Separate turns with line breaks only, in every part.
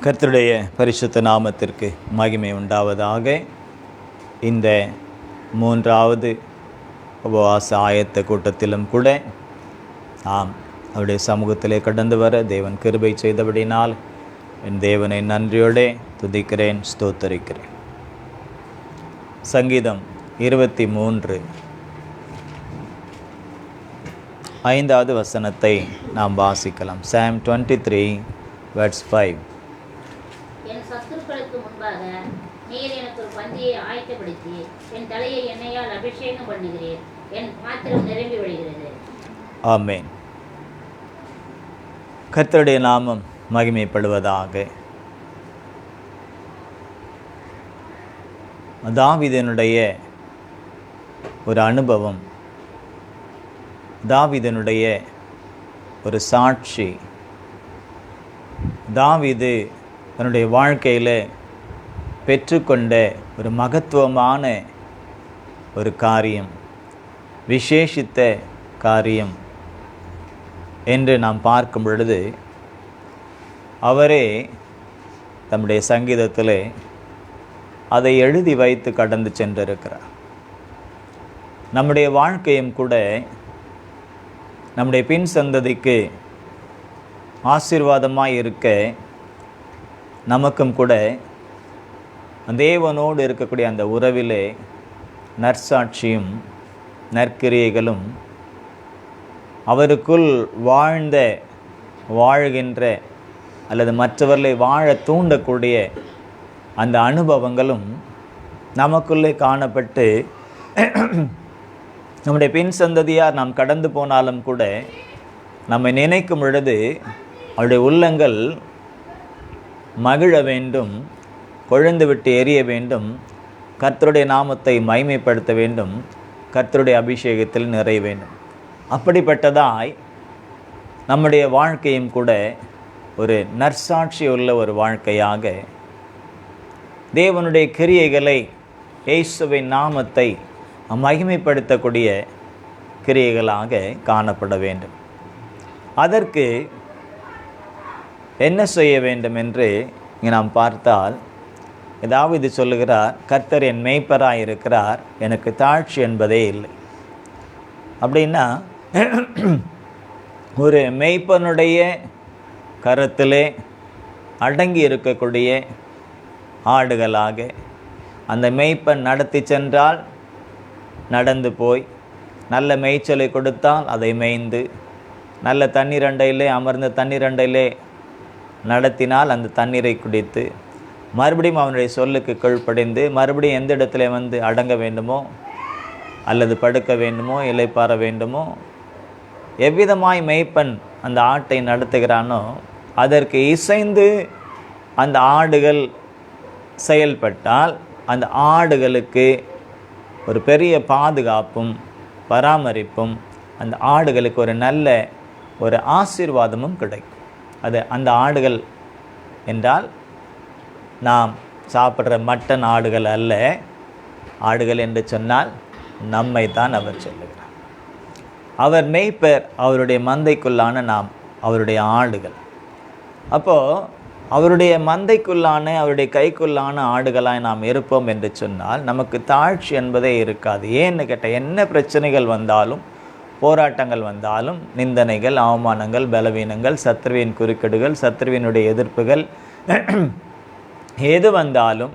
கர்த்தருடைய பரிசுத்த நாமத்திற்கு மகிமை உண்டாவதாக. இந்த 3வது உபவாச ஆயத்த கூட்டத்திலும் கூட நாம் அவருடைய சமூகத்திலே கடந்து வர தேவன் கிருபை செய்தபடினால் என் தேவனை நன்றியோடு துதிக்கிறேன், ஸ்தோத்தரிக்கிறேன். சங்கீதம் 23 5வது வசனத்தை நாம் வாசிக்கலாம். Psalm 23 verse 5.
என் சத்துருக்களுக்கு முன்பாக நீர் எனக்கு ஒரு பந்தியை ஆயத்தப்படுத்தி என் தலையை எண்ணெயால் அபிஷேகம் பண்ணுகிறீர், என் பாத்திரம் நிரம்பி வழிகிறது.
ஆமென். கர்த்தருடைய நாமம் மகிமைப்படுவதாக. தாவீதினுடைய ஒரு அனுபவம், தாவீதினுடைய ஒரு சாட்சி, தாவீது தன்னுடைய வாழ்க்கையில் பெற்றுக்கொண்ட ஒரு மகத்துவமான ஒரு காரியம், விசேஷித்த காரியம் என்று நாம் பார்க்கும் பொழுது அவரே தம்முடைய சங்கீதத்தில் அதை எழுதி வைத்து கடந்து சென்றிருக்கிறார். நம்முடைய வாழ்க்கையும் கூட நம்முடைய பின் சந்ததிக்கு ஆசீர்வாதமாக இருக்க நமக்கும் கூட தேவனோடு இருக்கக்கூடிய அந்த உறவிலே நற்சாட்சியும் நற்கிரியைகளும் அவருக்குள் வாழ்கின்ற அல்லது மற்றவர்களை வாழ தூண்டக்கூடிய அந்த அனுபவங்களும் நமக்குள்ளே காணப்பட்டு நம்முடைய பின் சந்ததியார் நாம் கடந்து போனாலும் கூட நம்மை நினைக்கும் பொழுது அவருடைய உள்ளங்கள் மகிழ வேண்டும், கொழுந்து விட்டு எரிய வேண்டும், கர்த்தருடைய நாமத்தை மகிமைப்படுத்த வேண்டும், கர்த்தருடைய அபிஷேகத்தில் நிறைய வேண்டும். அப்படிப்பட்டதாய் நம்முடைய வாழ்க்கையும் கூட ஒரு நற்சாட்சி உள்ள ஒரு வாழ்க்கையாக தேவனுடைய கிரியைகளை, இயேசுவின் நாமத்தை மகிமைப்படுத்தக்கூடிய கிரியைகளாக காணப்பட வேண்டும். அதற்கு என்ன செய்ய வேண்டும் என்று இங்கே நாம் பார்த்தால், தாவீது சொல்லுகிறார், கர்த்தர் என் மேய்ப்பராக இருக்கிறார், எனக்கு தாழ்ச்சி என்பதே இல்லை. அப்படின்னா ஒரு மேய்ப்பனுடைய கரத்திலே அடங்கி இருக்கக்கூடிய ஆடுகளாக அந்த மேய்ப்பன் நடத்தி சென்றால் நடந்து போய், நல்ல மேய்ச்சலை கொடுத்தால் அதை மேய்ந்து, நல்ல தண்ணீரண்டையிலே அமர்ந்த தண்ணீரண்டையிலே நடத்தினால் அந்த தண்ணீரை குடித்து, மறுபடியும் அவனுடைய சொல்லுக்கு கீழ்ப்படிந்து, மறுபடியும் எந்த இடத்துல வந்து அடங்க வேண்டுமோ அல்லது படுக்க வேண்டுமோ இளைப்பாற வேண்டுமோ, எவ்விதமாய் மேய்ப்பன் அந்த ஆட்டை நடத்துகிறானோ அதற்கு இசைந்து அந்த ஆடுகள் செயல்பட்டால் அந்த ஆடுகளுக்கு ஒரு பெரிய பாதுகாப்பும் பராமரிப்பும், அந்த ஆடுகளுக்கு ஒரு நல்ல ஒரு ஆசீர்வாதமும் கிடைக்கும். அது அந்த ஆடுகள் என்றால் நாம் சாப்பிட்ற மட்டன் ஆடுகள் அல்ல. ஆடுகள் என்று சொன்னால் நம்மை தான் அவர் சொல்லுகிறார். அவர் மேய்ப்பர், அவருடைய மந்தைக்குள்ளான நாம் அவருடைய ஆடுகள். அப்போது அவருடைய மந்தைக்குள்ளான, அவருடைய கைக்குள்ளான ஆடுகளாய் நாம் இருப்போம் என்று சொன்னால் நமக்கு தாழ்ச்சி என்பதே இருக்காது. ஏன்னு கேட்டால், என்ன பிரச்சனைகள் வந்தாலும், போராட்டங்கள் வந்தாலும், நிந்தனைகள், அவமானங்கள், பலவீனங்கள், சத்ருவின் குறுக்கீடுகள், சத்ருவினுடைய எதிர்ப்புகள் எது வந்தாலும்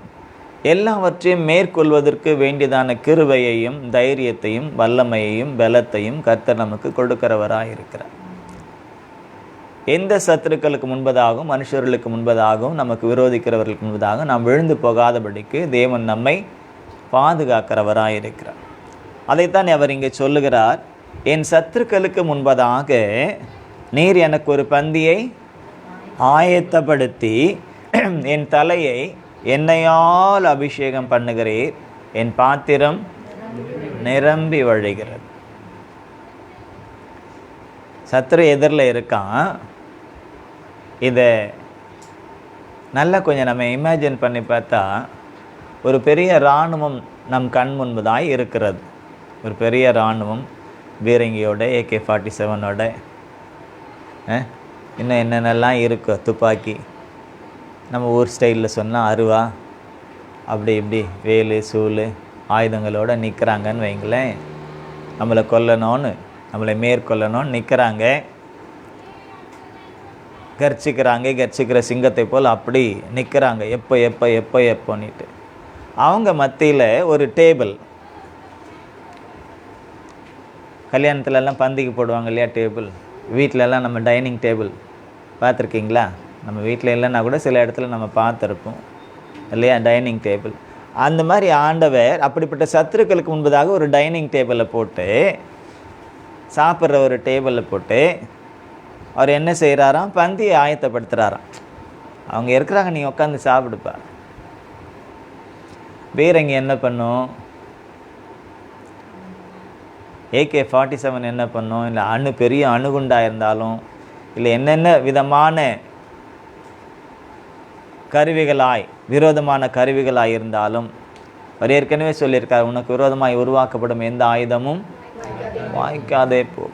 எல்லாவற்றையும் மேற்கொள்வதற்கு வேண்டியதான கிருபையையும் தைரியத்தையும் வல்லமையையும் பலத்தையும் கர்த்தர் நமக்கு கொடுக்கிறவராக இருக்கிறார். எந்த சத்துருக்களுக்கு முன்பதாகவும் மனுஷர்களுக்கு முன்பதாகவும் நமக்கு விரோதிக்கிறவர்களுக்கு முன்பதாகவும் நாம் விழுந்து போகாதபடிக்கு தேவன் நம்மை பாதுகாக்கிறவராக இருக்கிறார். அதைத்தான் அவர் இங்கே சொல்லுகிறார், என் சத்துருக்களுக்கு முன்பதாக நீர் எனக்கு ஒரு பந்தியை ஆயத்தப்படுத்தி என் தலையை எண்ணெயால் அபிஷேகம் பண்ணுகிறீர், என் பாத்திரம் நிரம்பி வழிகிறது. சத்துரு எதிரில் இருக்கான். இதை நல்லா கொஞ்சம் நம்ம இமேஜின் பண்ணி பார்த்தா ஒரு பெரிய இராணுவம் நம் கண் முன்பதாய் இருக்கிறது. ஒரு பெரிய இராணுவம் பீரங்கியோட, AK-47ஓட, இன்னும் என்னென்னலாம் இருக்கோ, துப்பாக்கி நம்ம ஊர் ஸ்டைலில் சொன்னால் அருவா, அப்படி இப்படி வேலு சூள் ஆயுதங்களோடு நிற்கிறாங்கன்னு வைங்களேன். நம்மளை கொல்லணும்னு, நம்மளை மேற்கொள்ளணும்னு நிற்கிறாங்க. கர்ச்சிக்கிற சிங்கத்தை போல் அப்படி நிற்கிறாங்க. எப்போன்னுட்டு அவங்க மத்தியில் ஒரு டேபிள், கல்யாணத்துலலாம் பந்திக்கு போடுவாங்க இல்லையா டேபிள், வீட்டிலலாம் நம்ம டைனிங் டேபிள் பார்த்துருக்கீங்களா? நம்ம வீட்டில் இல்லைன்னா கூட சில இடத்துல நம்ம பார்த்துருப்போம் இல்லையா, டைனிங் டேபிள். அந்த மாதிரி ஆண்டவர் அப்படிப்பட்ட சத்துருக்களுக்கு முன்பதாக ஒரு டைனிங் டேபிளில் போட்டு, சாப்பிட்ற ஒரு டேபிளில் போட்டு அவர் என்ன செய்கிறாராம், பந்தியை ஆயத்தப்படுத்துகிறாராம். அவங்க இருக்கிறாங்க, நீ உட்காந்து சாப்பிடுப்பா. பீரங்கி என்ன பண்ணும், AK-47 என்ன பண்ணும், இல்லை பெரிய அணுகுண்டாக இருந்தாலும், இல்லை என்னென்ன விதமான கருவிகளாய் விரோதமான கருவிகளாய் இருந்தாலும், அவர் ஏற்கனவே சொல்லியிருக்கார், உனக்கு விரோதமாய் உருவாக்கப்படும் எந்த ஆயுதமும் வாய்க்காதே போ.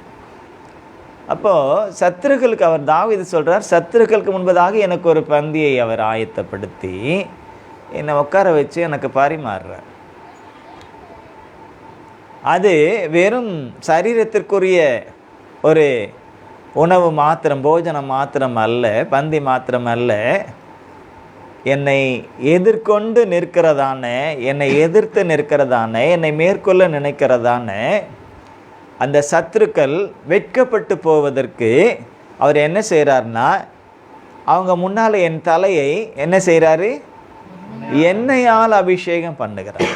அப்போது சத்துருக்களுக்கு அவர் தாவீது சொல்கிறார், சத்துருக்களுக்கு முன்பதாக எனக்கு ஒரு பந்தியை அவர் ஆயத்தப்படுத்தி என்னை உட்கார வச்சு எனக்கு பரிமாறுறார். அது வெறும் சரீரத்திற்குரிய ஒரு உணவு மாத்திரம், போஜனம் மாத்திரம் அல்ல, பந்தி மாத்திரம் அல்ல, என்னை எதிர்கொண்டு நிற்கிறதான, என்னை எதிர்த்து நிற்கிறதான, என்னை மேற்கொள்ள நினைக்கிறதான அந்த சத்துருக்கள் வெட்கப்பட்டு போவதற்கு அவர் என்ன செய்கிறார்னா, அவங்க முன்னால் என் தலையை என்ன செய்கிறாரு, எண்ணெயால் அபிஷேகம் பண்ணுகிறார்.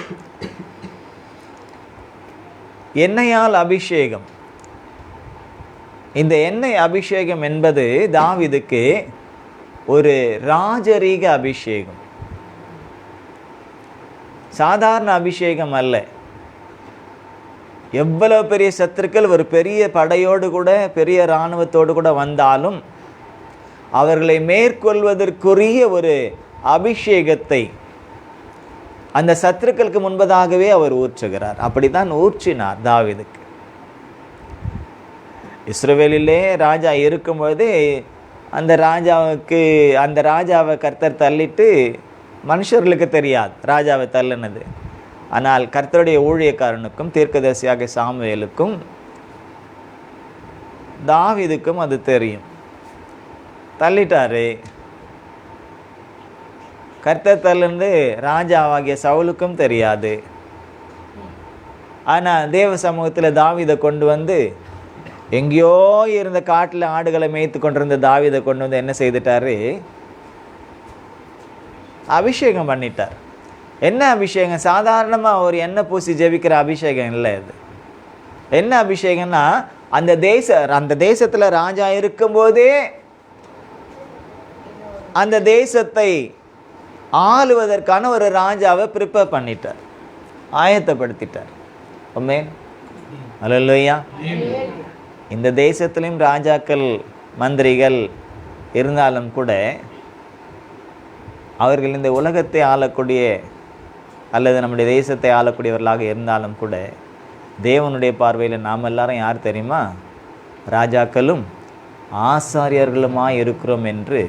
எண்ணெயால் அபிஷேகம். இந்த எண்ணெய் அபிஷேகம் என்பது தாவீதுக்கு ஒரு ராஜரீக அபிஷேகம், சாதாரண அபிஷேகம் அல்ல. எவ்வளவு பெரிய சத்துருக்கள் ஒரு பெரிய படையோடு கூட, பெரிய இராணுவத்தோடு கூட வந்தாலும் அவர்களை மேற்கொள்வதற்குரிய ஒரு அபிஷேகத்தை அந்த சத்துருக்களுக்கு முன்பதாகவே அவர் ஊற்றுகிறார். அப்படித்தான் ஊற்றினார் தாவீதுக்கு. இஸ்ரவேலிலே ராஜா இருக்கும்போது அந்த ராஜாவை கர்த்தர் தள்ளிட்டு, மனுஷர்களுக்கு தெரியாது ராஜாவை தள்ளினது. ஆனால் கர்த்தருடைய ஊழியக்காரனுக்கும் தீர்க்கதரிசியாக சாமுவேலுக்கும் தாவீதுக்கும் அது தெரியும். தள்ளிட்டாரு. கர்த்தர் தள்ளினது ராஜாவாகிய சவுலுக்கும் தெரியாது. ஆனால் தேவ சமூகத்தில் தாவீதை கொண்டு வந்து, எங்கேயோ இருந்த காட்டில் ஆடுகளை மேய்த்து கொண்டிருந்த தாவீதை கொண்டு வந்து என்ன செய்துட்டாரு, அபிஷேகம் பண்ணிட்டார். என்ன அபிஷேகம்? சாதாரணமாக ஒரு எண்ணெய் பூசி ஜெபிக்கிற அபிஷேகம் இல்லை. இது என்ன அபிஷேகம்னா, அந்த தேசத்தில் ராஜா இருக்கும்போதே அந்த தேசத்தை ஆளுவதற்கான ஒரு ராஜாவை ப்ரிப்பேர் பண்ணிட்டார், ஆயத்தப்படுத்திட்டார். ஆமென், அல்லேலூயா. இந்த தேசத்திலும் ராஜாக்கள் மந்திரிகள் இருந்தாலும் கூட, அவர்கள் இந்த உலகத்தை ஆளக்கூடிய அல்லது நம்முடைய தேசத்தை ஆளக்கூடியவர்களாக இருந்தாலும் கூட, தேவனுடைய பார்வையில் நாம் எல்லாரும் யார் தெரியுமா? ராஜாக்களும் ஆசாரியர்களுமாய் இருக்கிறோம் என்று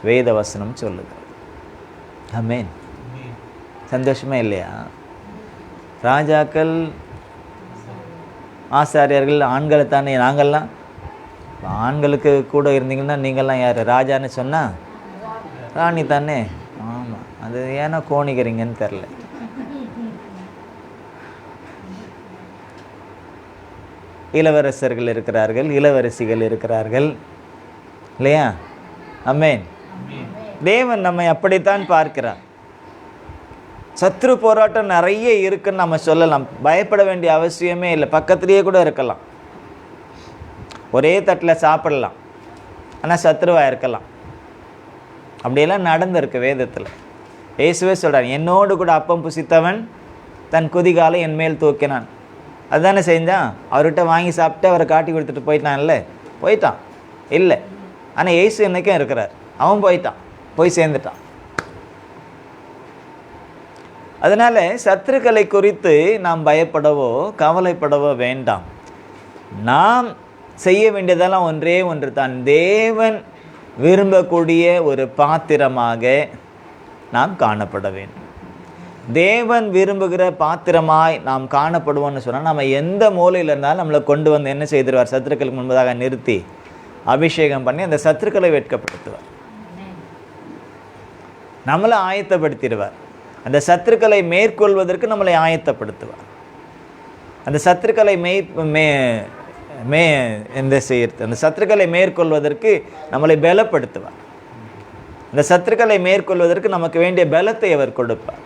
வேத வசனம் சொல்லுது. ஆமென். சந்தோஷமே இல்லையா? ராஜாக்கள் ஆசாரியர்கள் ஆண்களை தானே. நாங்கள்லாம் ஆண்களுக்கு கூட இருந்தீங்கன்னா நீங்கள்லாம் யார்? ராஜான்னு சொன்னால் ராணி தானே. ஆமாம், அது ஏன்னா கோணிக்கிறீங்கன்னு தெரில. இளவரசர்கள் இருக்கிறார்கள், இளவரசிகள் இருக்கிறார்கள் இல்லையா? ஆமென். தேவன் நம்மை அப்படித்தான் பார்க்கிறார். சத்ரு போராட்டம் நிறைய இருக்குன்னு நம்ம சொல்லலாம், பயப்பட வேண்டிய அவசியமே இல்லை. பக்கத்துலேயே கூட இருக்கலாம், ஒரே தட்டில் சாப்பிடலாம், ஆனால் சத்ருவாக இருக்கலாம். அப்படியெல்லாம் நடந்திருக்கு வேதத்தில். இயேசுவே சொல்கிறார், என்னோடு கூட அப்பம் புசித்தவன் தன் குதிகாலை என் மேல் தூக்கினான். அதுதானே செஞ்சான். அவர்கிட்ட வாங்கி சாப்பிட்டு அவரை காட்டி கொடுத்துட்டு போயிட்டான்ல, போயிட்டான் இல்லை. ஆனால் இயேசு என்றைக்கும் இருக்கிறார். அவன் போயிட்டான், போய் சேர்ந்துட்டான். அதனால் சத்துருக்களை குறித்து நாம் பயப்படவோ கவலைப்படவோ வேண்டாம். நாம் செய்ய வேண்டியதெல்லாம் ஒன்றே ஒன்று தான். தேவன் விரும்பக்கூடிய ஒரு பாத்திரமாக நாம் காணப்பட வேண்டும். தேவன் விரும்புகிற பாத்திரமாய் நாம் காணப்படுவோம்னு சொன்னால் நம்ம எந்த மூலையில் இருந்தாலும் நம்மளை கொண்டு வந்து என்ன செய்திருவார்? சத்துருக்களுக்கு முன்பதாக நிறுத்தி அபிஷேகம் பண்ணி அந்த சத்துருக்களை வெட்கப்படுத்துவார், நம்மளை ஆயத்தப்படுத்திடுவார். அந்த சத்துருக்களை மேற்கொள்வதற்கு நம்மளை ஆயத்தப்படுத்துவார். அந்த சத்துருக்களை அந்த சத்துருக்களை மேற்கொள்வதற்கு நம்மளை பலப்படுத்துவார். இந்த சத்துருக்களை மேற்கொள்வதற்கு நமக்கு வேண்டிய பலத்தை அவர் கொடுப்பார்.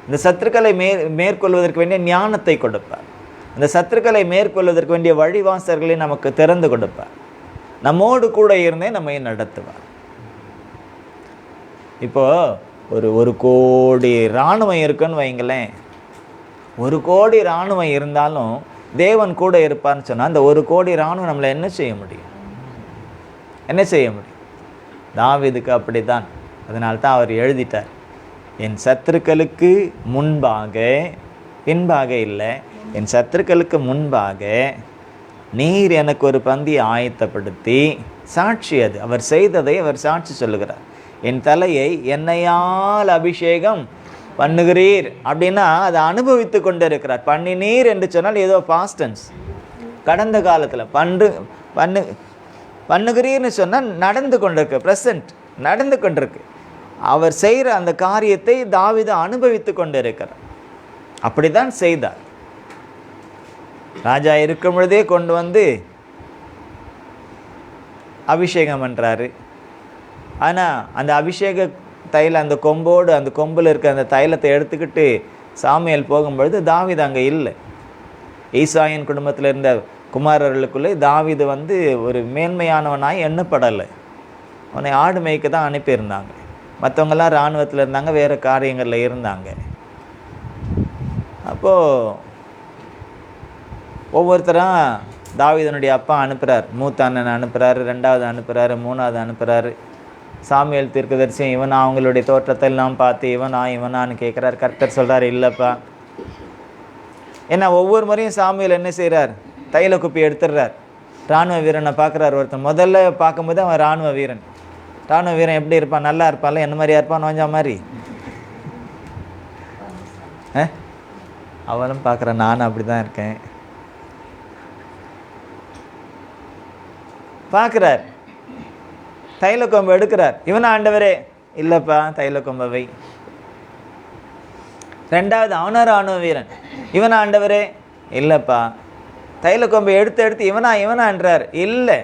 இந்த சத்துருக்களை மேற்கொள்வதற்கு வேண்டிய ஞானத்தை கொடுப்பார். இந்த சத்துருக்களை மேற்கொள்வதற்கு வேண்டிய வழிவாசல்களை நமக்கு திறந்து கொடுப்பார். நம்மோடு கூட இருந்தே நம்மை நடத்துவார். இப்போது ஒரு கோடி இராணுவம் இருக்குன்னு வைங்களேன். 1 கோடி இராணுவம் இருந்தாலும் தேவன் கூட இருப்பார்னு சொன்னால் அந்த 1 கோடி இராணுவம் நம்மளை என்ன செய்ய முடியும்? என்ன செய்ய முடியும்? தாவீதுக்கு அப்படி தான். அதனால்தான் அவர் எழுதிட்டார், என் சத்துருக்களுக்கு முன்பாக, பின்பாக இல்லை, என் சத்துருக்களுக்கு முன்பாக நீர் எனக்கு ஒரு பந்தியை ஆயத்தப்படுத்தி, சாட்சி அது அவர் செய்ததை அவர் சாட்சி சொல்லுகிறார். என் தலையை எண்ணெயால் அபிஷேகம் பண்ணுகிறீர் அப்படின்னா அதை அனுபவித்து கொண்டு இருக்கிறார். பண்ணினீர் என்று சொன்னால் ஏதோ பாஸ்ட் டென்ஸ், கடந்த காலத்தில் பண்ணுகிறீர்னு சொன்னால் நடந்து கொண்டிருக்கு, ப்ரெசன்ட் நடந்து கொண்டிருக்கு. அவர் செய்கிற அந்த காரியத்தை தாவீது அனுபவித்து கொண்டு இருக்கிறார். அப்படி தான் செய்தார். ராஜா இருக்கும் பொழுதே கொண்டு வந்து அபிஷேகம் பண்ணுறாரு. ஆனால் அந்த அபிஷேக தைலம் அந்த கொம்போடு, அந்த கொம்பில் இருக்க அந்த தைலத்தை எடுத்துக்கிட்டு சாமுவேல் போகும்பொழுது தாவீது அங்கே இல்லை. ஈசாயின் குடும்பத்தில் இருந்த குமாரர்களுக்குள்ளே தாவீது வந்து ஒரு மேன்மையானவனாய் எண்ணப்படலை. அவனை ஆடு மேய்க்க தான் அனுப்பியிருந்தாங்க. மற்றவங்கெல்லாம் இராணுவத்தில் இருந்தாங்க, வேறு காரியங்களில் இருந்தாங்க. அப்போது ஒவ்வொருத்தரும் தாவீதனுடைய அப்பா அனுப்புகிறார். மூத்த அண்ணன் அனுப்புகிறாரு, 2வது அனுப்புகிறாரு, 3வது அனுப்புகிறாரு. சாமுவேல் தீர்க்கதரிசி இவனா அவங்களுடைய தோற்றத்தை எல்லாம் பார்த்து இவனான்னு கேட்குறாரு. கர்த்தர் சொல்கிறார், இல்லைப்பா. ஏன்னா ஒவ்வொரு முறையும் சாமுவேல் என்ன செய்கிறார்? தைல குப்பி எடுத்துடுறார். இராணுவ வீரனை பார்க்குறாரு ஒருத்தன். முதல்ல பார்க்கும்போது அவன் இராணுவ வீரன். இராணுவ வீரன் எப்படி இருப்பான்? நல்லா இருப்பான்ல? என்ன மாதிரியா இருப்பான்? நோஞ்சா மாதிரி. அவனும் பார்க்குறான், நானும் அப்படி தான் இருக்கேன். பார்க்குறார், தைல கொம்பு எடுக்கிறார். இவனா ஆண்டவரே? இல்லைப்பா, தைல கொம்பவை. 2வது அவனா இராணுவ வீரன். இவனா ஆண்டவரே? இல்லைப்பா. தைல கொம்பை எடுத்து இவனான்றார். இல்லை.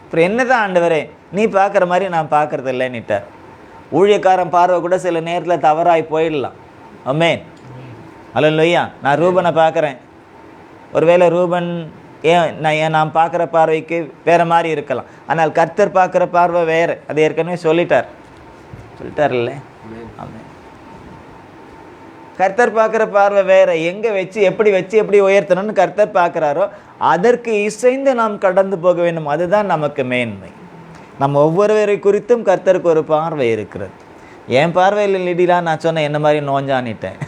அப்புறம் என்னதான் ஆண்டவரே? நீ பார்க்குற மாதிரி நான் பார்க்குறது இல்லைன்னுட்டார். ஊழியக்காரன் பார்வை கூட சில நேரத்தில் தவறாய் போயிடலாம். ஆமென், அல்லேலூயா. நான் ரூபனை பார்க்குறேன். ஒருவேளை ரூபன் நான் பார்க்குற பார்வைக்கு வேறு மாதிரி இருக்கலாம். ஆனால் கர்த்தர் பார்க்குற பார்வை வேறு. அது ஏற்கனவே சொல்லிட்டார் இல்லை? ஆமாம், கர்த்தர் பார்க்குற பார்வை வேறு. எங்கே வச்சு எப்படி உயர்த்தணும்னு கர்த்தர் பார்க்குறாரோ அதற்கு இசைந்து நாம் கடந்து போக வேண்டும். அதுதான் நமக்கு மேன்மை. நம்ம ஒவ்வொருவரை குறித்தும் கர்த்தருக்கு ஒரு பார்வை இருக்கிறது. என் பார்வையில் லிடிலா நான் சொன்னேன் என்ன மாதிரி நோஞ்சானிட்டேன்.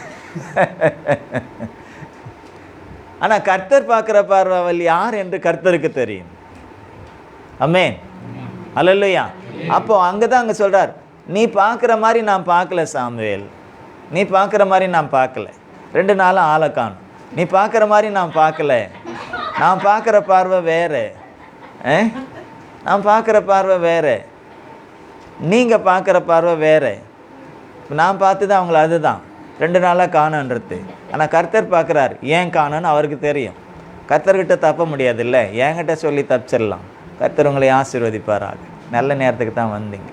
ஆனால் கர்த்தர் பார்க்குற பார்வையில் யார் என்று கர்த்தருக்கு தெரியும். ஆமென், அல்லேலூயா. அப்போ அங்கே சொல்கிறார், நீ பார்க்குற மாதிரி நான் பார்க்கல சாமுவேல். நீ பார்க்குற மாதிரி நான் பார்க்கல. 2 நாளும் ஆளை காணும். நீ பார்க்குற மாதிரி நான் பார்க்கல. நான் பார்க்குற பார்வை வேறு. நான் பார்க்குற பார்வை வேறு, நீங்கள் பார்க்குற பார்வை வேறு. நான் பார்த்து தான் அவங்கள அதுதான் 2 நாளாக காணுன்றது. ஆனால் கர்த்தர் பார்க்குறாரு. ஏன் காணுன்னு அவருக்கு தெரியும். கர்த்தர்கிட்ட தப்ப முடியாது இல்லை, என்கிட்ட சொல்லி தப்பிச்சிடலாம். கர்த்தர் உங்களை ஆசீர்வதிப்பாராக. நல்ல நேரத்துக்கு தான் வந்தீங்க.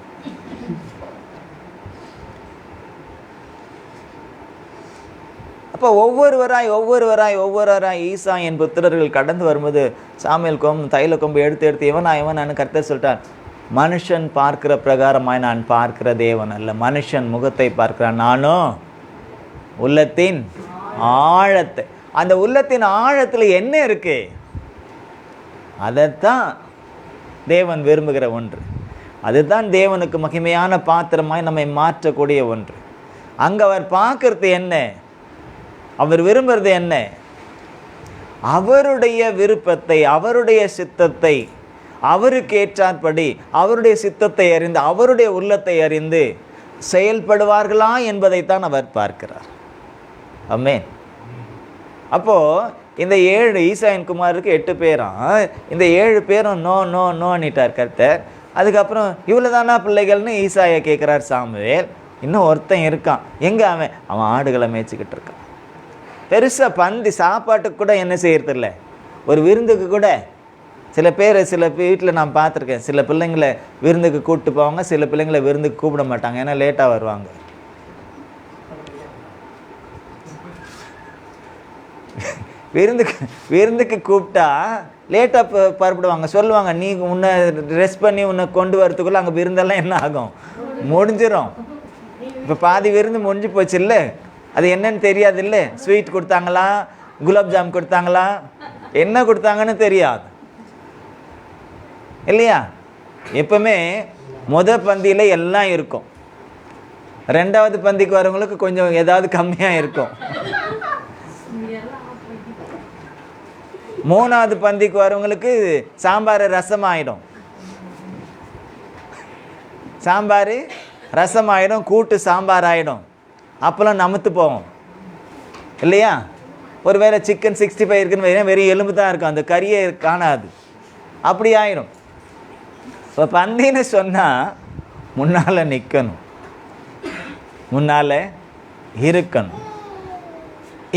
அப்போ ஒவ்வொருவராய் ஈசாயின் புத்திரர்கள் கடந்து வரும்போது சாமுவேல் தைல கொம்பு எடுத்து இவனான்னு கர்த்தர் சொல்லிட்டார். மனுஷன் பார்க்கிற பிரகாரமாய் நான் பார்க்கிற தேவன் அல்ல. மனுஷன் முகத்தை பார்க்கிறான், நானும் உள்ளத்தின் ஆழத்தை. அந்த உள்ளத்தின் ஆழத்தில் என்ன இருக்கு? அதைத்தான் தேவன் விரும்புகிற ஒன்று. அதுதான் தேவனுக்கு மகிமையான பாத்திரமாய் நம்மை மாற்றக்கூடிய ஒன்று. அங்கே அவர் பார்க்கறது என்ன? அவர் விரும்புறது என்ன? அவருடைய விருப்பத்தை, அவருடைய சித்தத்தை, அவருக்கு ஏற்றாற்படி அவருடைய சித்தத்தை அறிந்து அவருடைய உள்ளத்தை அறிந்து செயல்படுவார்களா என்பதைத்தான் அவர் பார்க்கிறார். ஆமென். அப்போது இந்த 7 ஈசாயின் குமாருக்கு 8 பேரும், இந்த 7 பேரும் நோ நோ நோன்னிட்டார் கர்த்தர். அதுக்கப்புறம் இவ்வளோ தானா பிள்ளைகள்னு ஈசாயை கேட்குறார் சாமுவேல். இன்னும் ஒருத்தன் இருக்கான். எங்கே அவன் ஆடுகளை மேய்ச்சிக்கிட்டு இருக்கான். பெருசாக பந்தி சாப்பாட்டுக்கு கூட என்ன செய்யறதில்ல, ஒரு விருந்துக்கு கூட. சில வீட்டில் நான் பார்த்துருக்கேன், சில பிள்ளைங்களை விருந்துக்கு கூப்பிட்டு போவாங்க, சில பிள்ளைங்களை விருந்துக்கு கூப்பிட மாட்டாங்க, ஏன்னா லேட்டாக வருவாங்க. விருந்துக்கு கூப்பிட்டா லேட்டாக புறப்படுவாங்க. சொல்லுவாங்க, நீ உன்னை ட்ரெஸ் பண்ணி உன்னை கொண்டு வரத்துக்குள்ளே அங்கே விருந்தெல்லாம் என்ன ஆகும், முடிஞ்சிடும். இப்போ பாதி விருந்து முடிஞ்சு போச்சு இல்லை, அது என்னன்னு தெரியாது இல்லை. ஸ்வீட் கொடுத்தாங்களா, குலாப்ஜாம் கொடுத்தாங்களா, என்ன கொடுத்தாங்கன்னு தெரியாது இல்லையா. எப்பவுமே பந்தியில் எல்லாம் இருக்கும், 2வது பந்திக்கு வரவங்களுக்கு கொஞ்சம் ஏதாவது கம்மியாக இருக்கும், 3வது பந்திக்கு வரவங்களுக்கு சாம்பார் ரசம் ஆகிடும், சாம்பார் ரசம் ஆகிடும், கூட்டு சாம்பார் ஆகிடும், அப்போல்லாம் நமத்து போவோம் இல்லையா. ஒருவேளை சிக்கன் 65 இருக்குன்னு வெறும் எலும்பு தான் இருக்கும், அந்த கறியே காணாது, அப்படி ஆயிடும். இப்போ பந்தின்னு சொன்னால் முன்னால் நிற்கணும், முன்னால் இருக்கணும்.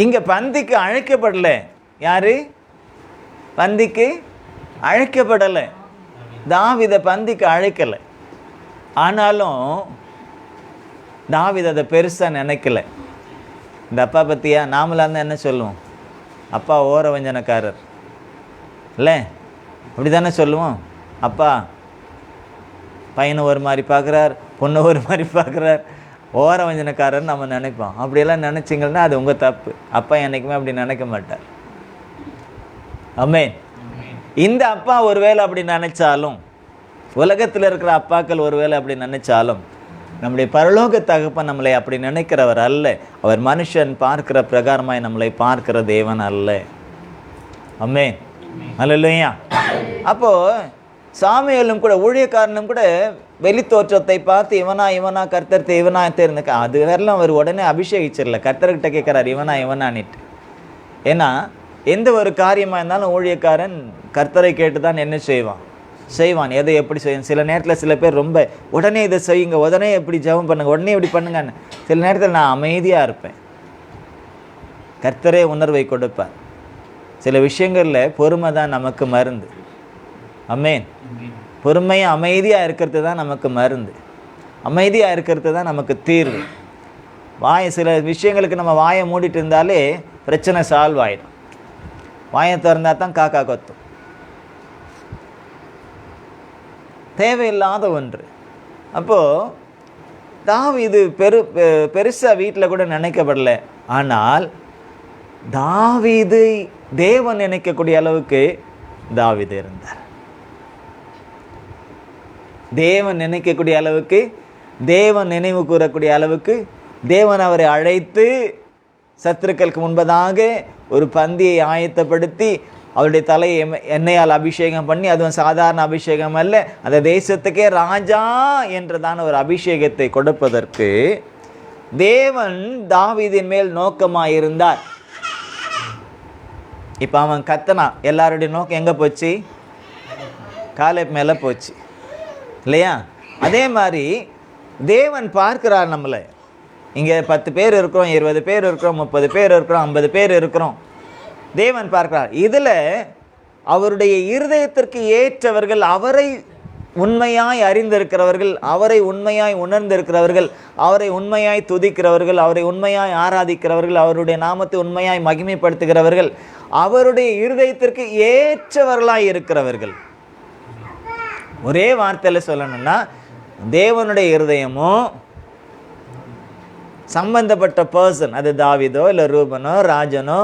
இங்கே பந்திக்கு அழைக்கப்படலை. யார் பந்திக்கு அழைக்கப்படலை? தாவீதை பந்திக்கு அழைக்கலை. ஆனாலும் தாவீது அதை பெருசாக நினைக்கலை. இந்த அப்பா பற்றியா நாமளாக இருந்தால் என்ன சொல்லுவோம், அப்பா ஓரவஞ்சனக்காரர் இல்லை, அப்படி தானே சொல்லுவோம். அப்பா பையனை ஒரு மாதிரி பார்க்குறார், பொண்ணை ஒரு மாதிரி பார்க்குறார், ஓரவஞ்சனக்காரர் நம்ம நினைப்போம். அப்படியெல்லாம் நினச்சிங்கன்னா அது உங்கள் தப்பு. அப்பா என்றைக்குமே அப்படி நினைக்க மாட்டார். ஆமென். இந்த அப்பா ஒருவேளை அப்படி நினைச்சாலும், உலகத்தில் இருக்கிற அப்பாக்கள் ஒருவேளை அப்படி நினைச்சாலும், நம்முடைய பரலோக தகப்பன் நம்மளை அப்படி நினைக்கிறவர் அல்ல. அவர் மனுஷன் பார்க்கிற பிரகாரமாய் நம்மளை பார்க்கிற தேவன் அல்ல. ஆமென். அல்லேலூயா. அப்போது சாமுவேலும் கூட ஊழியக்காரனும் கூட வெளி தோற்றத்தை பார்த்து இவனா கர்த்தர் இவனா தேர்ந்துக்க, அது வரலாம் அவர் உடனே அபிஷேகிச்சிடல. கர்த்தர்கிட்ட கேட்குறாரு இவனான்ட்டு. ஏன்னா எந்த ஒரு காரியமாக இருந்தாலும் ஊழியக்காரன் கர்த்தரை கேட்டு தான் என்ன செய்வான், எதை எப்படி செய்வான். சில நேரத்தில் சில பேர் ரொம்ப உடனே இதை செய்யுங்க, உடனே எப்படி ஜெபம் பண்ணுங்க, உடனே இப்படி பண்ணுங்கன்னு. சில நேரத்தில் நான் அமைதியாக இருப்பேன், கர்த்தரே உணர்வை கொடுப்பார். சில விஷயங்களில் பொறுமை தான் நமக்கு மருந்து. ஆமென். பொறுமையாக அமைதியாக இருக்கிறது தான் நமக்கு மருந்து, அமைதியாக இருக்கிறது தான் நமக்கு தீர்வு. சில விஷயங்களுக்கு நம்ம வாயை மூடிட்டு இருந்தாலே பிரச்சனை சால்வ் ஆகிடும். வாயை திறந்தால் தான் காக்கா கொத்தும். தேவையில்லாத ஒன்று. அப்போது தாவீது பெருசாக வீட்டில் கூட நினைக்கப்படலை. ஆனால் தாவீது தேவன் நினைக்கக்கூடிய அளவுக்கு தாவீது இருந்தார். தேவன் நினைக்கக்கூடிய அளவுக்கு, தேவன் நினைவு கூறக்கூடிய அளவுக்கு தேவன் அவரை அழைத்து சத்துருக்களுக்கு முன்பதாக ஒரு பந்தியை ஆயத்தப்படுத்தி அவருடைய தலையை எண்ணெயால் அபிஷேகம் பண்ணி, அதுவும் சாதாரண அபிஷேகம் அல்ல, அந்த தேசத்துக்கே ராஜா என்றதான ஒரு அபிஷேகத்தை கொடுப்பதற்கு தேவன் தாவீதின் மேல் நோக்கமாயிருந்தார். இப்போ அவன் கத்தனா, எல்லாருடைய நோக்கம் எங்கே போச்சு, காலேப் மேலே போச்சு இல்லையா. அதே மாதிரி தேவன் பார்க்கிறார் நம்மளை. இங்கே 10 பேர் இருக்கிறோம், 20 பேர் இருக்கிறோம், 30 பேர் இருக்கிறோம், 50 பேர் இருக்கிறோம். தேவன் பார்க்கிறார். இதில் அவருடைய இருதயத்திற்கு ஏற்றவர்கள், அவரை உண்மையாய் அறிந்திருக்கிறவர்கள், அவரை உண்மையாய் உணர்ந்திருக்கிறவர்கள், அவரை உண்மையாய் துதிக்கிறவர்கள், அவரை உண்மையாய் ஆராதிக்கிறவர்கள், அவருடைய நாமத்தை உண்மையாய் மகிமைப்படுத்துகிறவர்கள், அவருடைய இருதயத்திற்கு ஏற்றவர்களாய் இருக்கிறவர்கள். ஒரே வார்த்தையில் சொல்லணும்னா தேவனுடைய இருதயமும் சம்பந்தப்பட்ட பர்சன், அது தாவீதோ இல்லை ரூபனோ ராஜனோ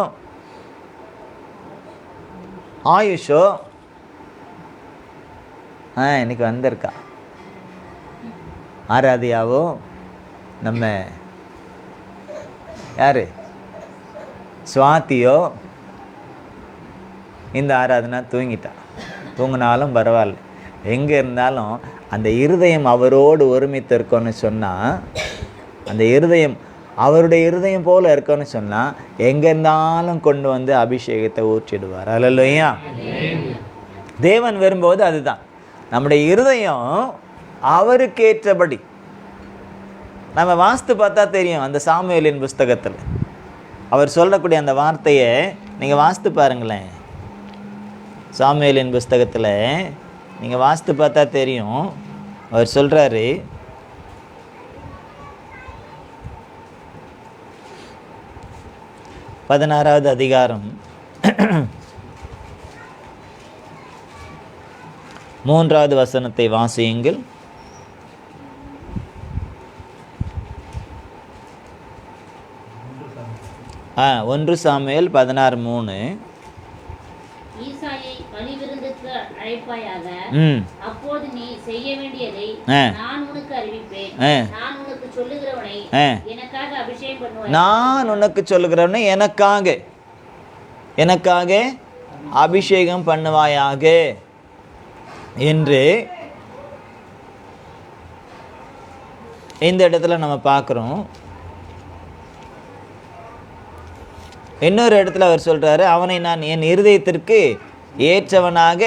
ஆயுஷோ, இன்னைக்கு வந்திருக்கா ஆராதியாவோ, நம்ம யார் சுவாத்தியோ, இந்த ஆராதனா தூங்கிட்டா, தூங்கினாலும் பரவாயில்ல, எங்கே இருந்தாலும் அந்த இருதயம் அவரோடு ஒருமித்து இருக்கோன்னு சொன்னால், அந்த இருதயம் அவருடைய இருதயம் போல் இருக்கோன்னு சொன்னால், எங்கே இருந்தாலும் கொண்டு வந்து அபிஷேகத்தை ஊற்றிடுவார். அல்லேலூயா. தேவன் வரும்போது அதுதான் நம்முடைய இருதயம் அவருக்கேற்றபடி. நம்ம வாஸ்து பார்த்தா தெரியும். அந்த சாமுவேலின் புஸ்தகத்தில் அவர் சொல்லக்கூடிய அந்த வார்த்தையை நீங்கள் வாஸ்து பாருங்களேன். சாமுவேலின் புஸ்தகத்தில் நீங்கள் வாஸ்து பார்த்தா தெரியும். அவர் சொல்கிறாரு, பதினாறாவது அதிகாரம் 3வது வசனத்தை வாசியுங்கள். 1 சாமுவேல் 16:3.
ஈசாயை பலிவிருந்துக்கு அழைப்பாயாக, அப்போது நீ செய்ய வேண்டியதை நான் உனக்கு அறிவிப்பேன். நான் உனக்கு சொல்லுகிறவனை எனக்காக அபிஷேகம் பண்ணுவாய்.
நான் உனக்கு சொல்லுகிறவனை எனக்காக அபிஷேகம் பண்ணுவாயாக என்று இந்த இடத்துல நம்ம பார்க்குறோம். இன்னொரு இடத்துல அவர் சொல்கிறாரு, அவனை நான் என் இருதயத்திற்கு ஏற்றவனாக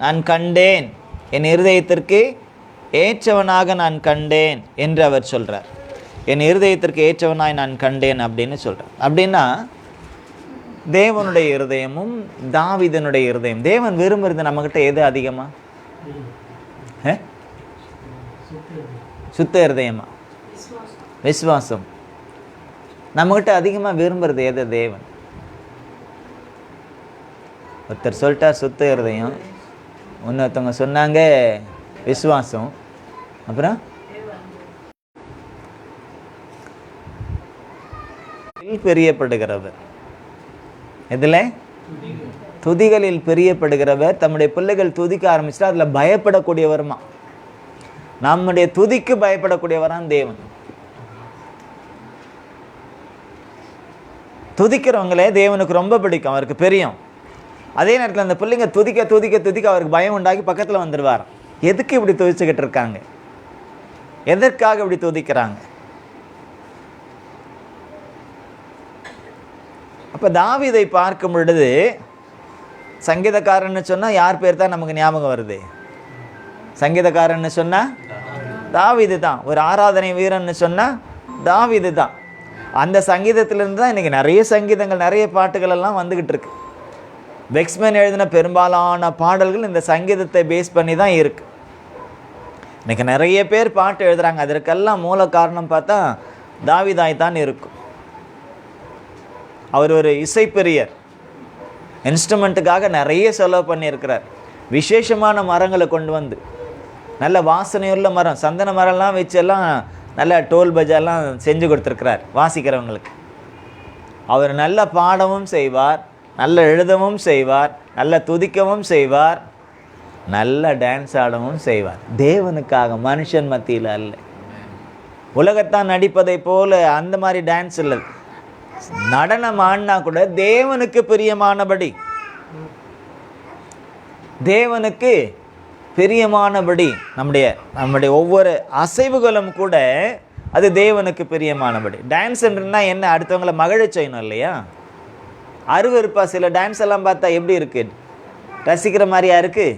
நான் கண்டேன், என் இருதயத்திற்கு ஏற்றவனாக நான் கண்டேன் என்று அவர் சொல்கிறார். என் இருதயத்திற்கு ஏற்றவனாய் நான் கண்டேன் அப்படின்னு சொல்கிறார். அப்படின்னா தேவனுடைய இருதயமும் தாவீதனுடைய இருதயம், தேவன் விரும்புறது நம்மக்கிட்ட எது அதிகமாக? சுத்த இருதயமா? விசுவாசம். நம்மகிட்ட அதிகமாக விரும்புறது எது? தேவன். ஒருத்தர் சொல்லிட்டார் சுத்த இருதயம், இன்னொருத்தவங்க சொன்னாங்க விசுவாசம், அப்புறம் பிரியப்படுகிறவர். எதில்? துதிகளில் பிரியப்படுகிறவர். தம்முடைய பிள்ளைகள் துதிக்க ஆரம்பிச்சுட்டா அதில் பயப்படக்கூடியவருமா? நம்முடைய துதிக்கு பயப்படக்கூடியவரான் தேவன். துதிக்கிறவங்களே தேவனுக்கு ரொம்ப பிடிக்கும், அவருக்கு பிரியம். அதே நேரத்தில் அந்த பிள்ளைங்க துதிக்க துதிக்க துதிக்க அவருக்கு பயம் உண்டாகி பக்கத்தில் வந்துடுவார். எதுக்கு இப்படி துதிச்சுக்கிட்டு இருக்காங்க? எதற்காக இப்படி துதிக்கிறாங்க? அப்போ தாவீதை பார்க்கும் பொழுது சங்கீதக்காரன்னு சொன்னால் யார் பேர் தான் நமக்கு ஞாபகம் வருது? சங்கீதக்காரன்னு சொன்னால் தாவீது தான். ஒரு ஆராதனை வீரன்னு சொன்னால் தாவீது தான். அந்த சங்கீதத்திலிருந்து தான் இன்றைக்கி நிறைய சங்கீதங்கள், நிறைய பாட்டுகள் எல்லாம் வந்துக்கிட்டு இருக்கு. பெக்ஸ்மேன் எழுதின பெரும்பாலான பாடல்கள் இந்த சங்கீதத்தை பேஸ் பண்ணி தான் இருக்குது. இன்றைக்கி நிறைய பேர் பாட்டு எழுதுகிறாங்க. அதற்கெல்லாம் மூல காரணம் பார்த்தா தாவீதாய் தான் இருக்கும். அவர் ஒரு இசைப்பிரியர். இன்ஸ்ட்ருமெண்ட்டுக்காக நிறைய செலவு பண்ணியிருக்கிறார். விசேஷமான மரங்களை கொண்டு வந்து, நல்ல வாசனையுள்ள மரம், சந்தன மரம்லாம் வச்செல்லாம் நல்ல டோல் பஜாலாம் செஞ்சு கொடுத்துருக்கிறார் வாசிக்கிறவங்களுக்கு. அவர் நல்ல பாடவும் செய்வார், நல்ல எழுதவும் செய்வார், நல்ல துதிக்கவும் செய்வார், நல்ல டான்ஸ் ஆடவும் செய்வார். தேவனுக்காக, மனுஷன் மத்தியில் அல்ல. உலகத்தான் நடிப்பதை போல அந்த மாதிரி டான்ஸ் இல்லை. நடனம் ஆடினா கூட தேவனுக்கு பிரியமானபடி, தேவனுக்கு பிரியமானபடி நம்முடைய ஒவ்வொரு அசைவுகளும் கூட அது தேவனுக்கு பிரியமானபடி. டான்ஸ்ன்றா என்ன? அடுத்தவங்களை மகிழ செய்யணும் இல்லையா? அருவருப்பா சில டான்ஸ் எல்லாம் பார்த்தா எப்படி இருக்குது? ரசிக்கிற மாதிரியா இருக்குது?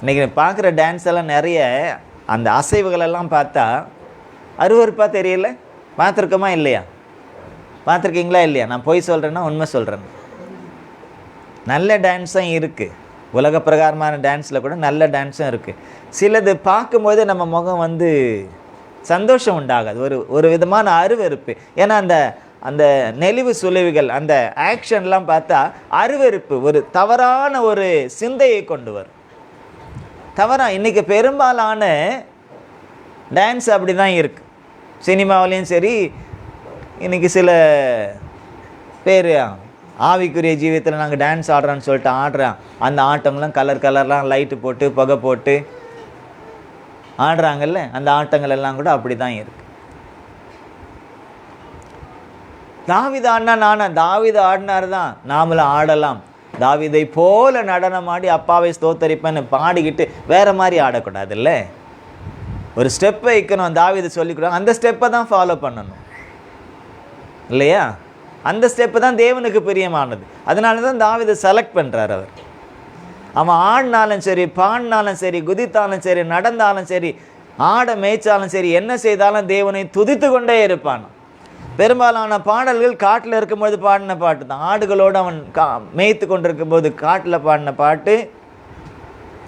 இன்றைக்கி பார்க்குற டான்ஸ் எல்லாம் நிறைய அந்த அசைவுகளெல்லாம் பார்த்தா அருவருப்பாக தெரியல. பார்த்துருக்கோமா இல்லையா? பார்த்துருக்கீங்களா இல்லையா? நான் போய் சொல்கிறேன்னா உண்மை சொல்கிறேன். நல்ல டான்ஸும் இருக்குது, உலக பிரகாரமான டான்ஸில் கூட நல்ல டான்ஸும் இருக்குது. சிலது பார்க்கும்போது நம்ம முகம் வந்து சந்தோஷம் உண்டாகாது, ஒரு விதமான அருவருப்பு. ஏன்னா அந்த நெளிவு சுழிவுகள், அந்த ஆக்ஷன்லாம் பார்த்தா அருவருப்பு, ஒரு தவறான ஒரு சிந்தையை கொண்டு வரும். இன்றைக்கி பெரும்பாலான டான்ஸ் அப்படி தான் இருக்குது. சினிமாவிலையும் சரி, இன்றைக்கி சில பேர் ஆவிக்குரிய ஜீவியத்தில் நாங்கள் டான்ஸ் ஆடுறோன்னு சொல்லிட்டு ஆடுறான். அந்த ஆட்டங்கள்லாம் கலர்லாம் லைட்டு போட்டு புகை போட்டு ஆடுறாங்கல்ல, அந்த ஆட்டங்கள் எல்லாம் கூட அப்படி தான் இருக்குது. தாவீது ஆடினா தாவீது ஆடினார் தான், நாமளும் ஆடலாம் தாவீதை போல நடனமாடி அப்பாவை ஸ்தோத்தரிப்பேன்னு பாடிக்கிட்டு வேற மாதிரி ஆடக்கூடாதுல்ல. ஒரு ஸ்டெப் வைக்கணும், தாவீது சொல்லிக்கூடாது, அந்த ஸ்டெப்பை தான் ஃபாலோ பண்ணணும் இல்லையா? அந்த ஸ்டெப்பு தான் தேவனுக்கு பிரியமானது. அதனால தான் தாவீதை செலக்ட் பண்ணுறார் அவர். அவன் ஆடினாலும் சரி, பாடினாலும் சரி, குதித்தாலும் சரி, நடந்தாலும் சரி, ஆட மேய்ச்சாலும் சரி, என்ன செய்தாலும் தேவனை துதித்து கொண்டே இருப்பான். பெரும்பாலான பாடல்கள் காட்டில் இருக்கும்போது பாடின பாட்டு தான். ஆடுகளோடு அவன் மேய்த்து கொண்டிருக்கும் போது காட்டில் பாடின பாட்டு,